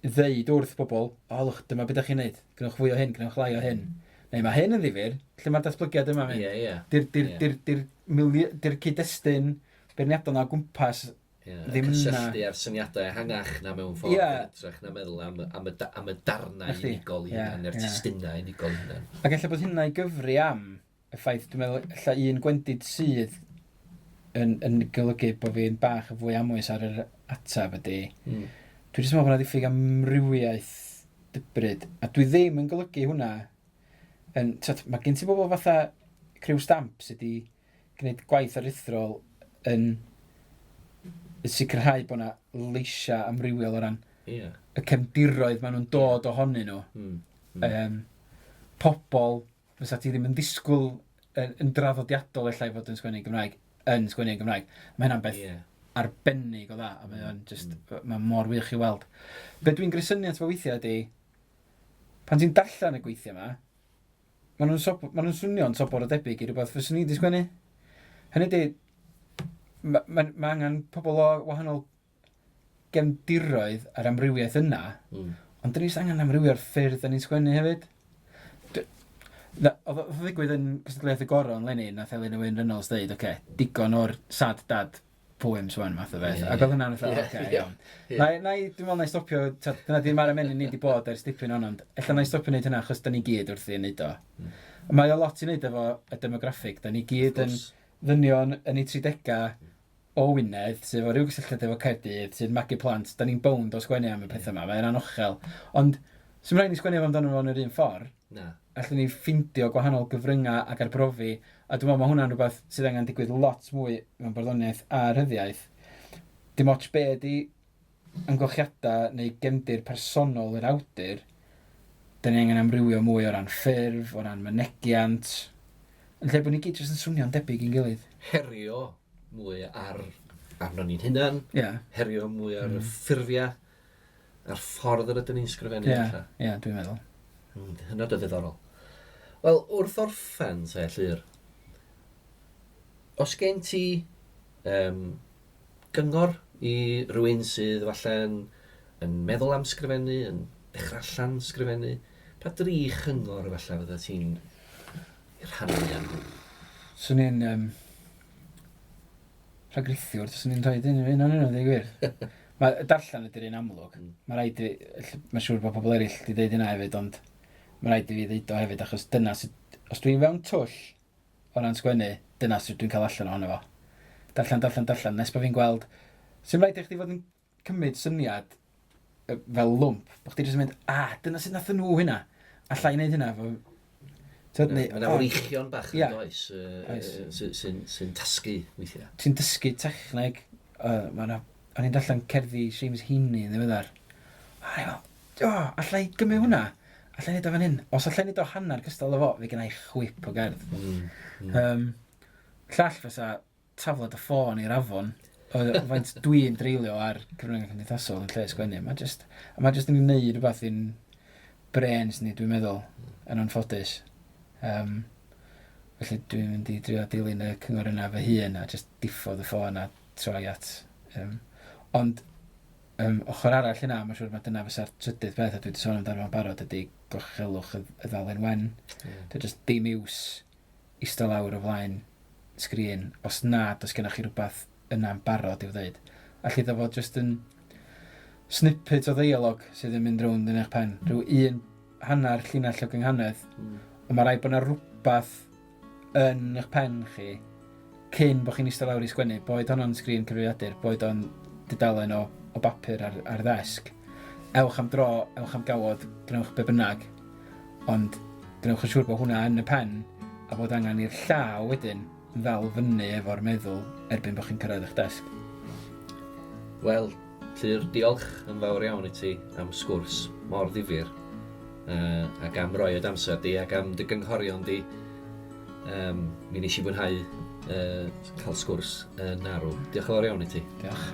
ddeud wrth bobl, lwch, dyma beth ydych chi'n neud. Gynwch fwy o hyn, gynwch lai o hyn. Neu mae hyn yn ddifur, lle mae'r datblygiad yma mynd. Di'r cyd-destun beirniadol na o gwmpas ddim yna. Cysylltu ar syniadau hangach na mewn ffordd. Edrych na meddwl am y darnau unigol i hynny, a'r testunau unigol i hynny. Ac ella bod hynna i gyfri am y ffaith, dwi'n meddwl, lla un gwendid sydd yn golygu bod fi'n bach y fwy amwys ar yr atab ydy. Dwi'n jyst meddwl bod yna diffyg amrywiaeth dybryd. A dwi ddim yn golygu hwnna. Mae gen ti bobl fatha criw stamp sydd wedi gwneud gwaith aruthrol yn sicrhau bod yna leisia amrywiol o ran y cefndiroedd maen nhw'n dod ohonyn nhw. pobl fysa ti ddim yn disgwyl yn draddodiadol efallai fod yn sgwennu Gymraeg, Mae hynna'n beth arbennig o dda, a mae mor wych i weld. Be dwi'n grysynu at fo weithiau ydy, pan ti'n darllen y gweithiau yma, maen nhw'n swnio'n sobor o debyg i rhywbeth fyswn i wedi sgwennu. Hynny ydy, mae angen pobl o wahanol gefndiroedd ar amrywiaeth yna, ond dyn ni'n angen amrywio'r ffyrdd da ni'n sgwennu hefyd. Oedd o ddigwydd yn gystadleuaeth y goron Lenin, nath Elin y Wyn Reynolds dweud, digon o'r sad dad poems wan math o beth. Ac oedd hwnna'n iawn. Dwi'n meddwl na i stopio, dyna di'n mar amenyn ni wedi bod ers dipyn o'n, ond ella na i stopio wneud hynna achos da ni gyd wrthi yn neud o. Mae o lot i wneud efo y demograffig, da ni gyd yn ddynion yn ei 30au o Wynedd, sydd efo rhyw gysylltiad efo Caerdydd, sydd magu plant, da ni'n bound o sgwennu am y pethau yma, mae'n anochel. Ond, sy'n rhaid ni sgwennu amdano fo'n yr un ffordd. Allwn ni ffindio gwahanol gyfryngau ac arbrofi, a dwi'n meddwl mae hwnna'n rhywbeth sydd angen digwydd lot mwy mewn barddoniaeth a rhyddiaeth. Dim ots be ydi amgylchiadau neu gefndir personol yr awdur, da ni angen amrywio mwy o ran ffurf, o ran mynegiant, yn lle bod ni gyd jyst yn swnio'n debyg i'n gilydd. Herio mwy arno ni'n hunan, herio mwy ar y ffurfiau, a'r ffordd yr ydyn ni'n sgrifennu. Ie, dwi'n meddwl. Hynod o ddiddorol. Wel, wrth orffen, Llŷr, os gen ti gyngor i rywun sydd falle yn meddwl am sgrifennu, yn dechrau allan sgrifennu, pa 3 chyngor falle fydda ti'n rhannu am? Swn i'n rhagrithiwr, swn i'n rhoi un o'n hynny gwir. Mae darllen ydy'r un amlwg. Mae'n siŵr bod pobl eraill wedi dweud hynna hefyd, ond mae'n rhaid i fi ddeud o hefyd, achos dyna sydd, os dwi'n fewn twll o ran sgwennu, dyna sydd dwi'n cael allan ohono fo. Darllen, nes bod fi'n gweld, sy'n rhaid i chdi fod yn cymryd syniad fel lwmp, bod chdi jyst yn mynd, dyna sydd nath nhw hynna, allai wneud hynna. Mae'n awreichion bach yn does, sy'n tasgu weithiau. Ti'n dysgu techneg, o'n i'n darllen cerddi Seamus Heaney yn ddiweddar. Allai gymryd hwnna? Allai wneud o fan hyn? Os allai wneud o hanner cystal o fo, fe gennau chwip o gerdd. Llall fysa taflod y ffôn i'r afon, faint dwi'n dreulio ar cyfryngau cymdeithasol yn lle sgwennu. Mae jyst yn gwneud rhywbeth i'n brains ni, dwi'n meddwl, yn anffodus. Felly dwi'n mynd i drio dilyn y cyngor yna fy hun a jyst diffodd y ffôn a troi at. Ond ochr arall yna, mae'n siŵr mae dyna fysa'r trydydd beth a dwi wedi sôn amdano fo'n barod ydy gorchelwch y ddalen wen. Dwi'n just dim iws eistedd lawr o flaen sgrin os nad os gennych chi rhywbeth yna'n barod i'w ddeud. Alli dda fod just yn snippet o ddeialog sydd yn mynd rownd yn eich pen. Rhyw un hanner llinell o gynghanedd. Ond mae rhaid bod yna rhywbeth yn eich pen chi cyn bod chi'n eistedd lawr i sgwennu. Boed honno'n sgrin cyfrifiadur, boed o'n dudalen o bapur ar ddesg. Ewch am dro, ewch am gawod, gnewch be bynnag. Ond gnewch yn siŵr bod hwnna yn y pen a bod angen i'r llaw wedyn yn ddal fyny efo'r meddwl erbyn bod chi'n cyrraedd eich desg. Wel, Llŷr, diolch yn fawr iawn i ti am sgwrs mor ddifyr ac am roi o'r amser di ac am dy gynghorion di. Mi nes i fwynhau cael sgwrs yn arw. Diolch yn fawr iawn i ti. Diolch.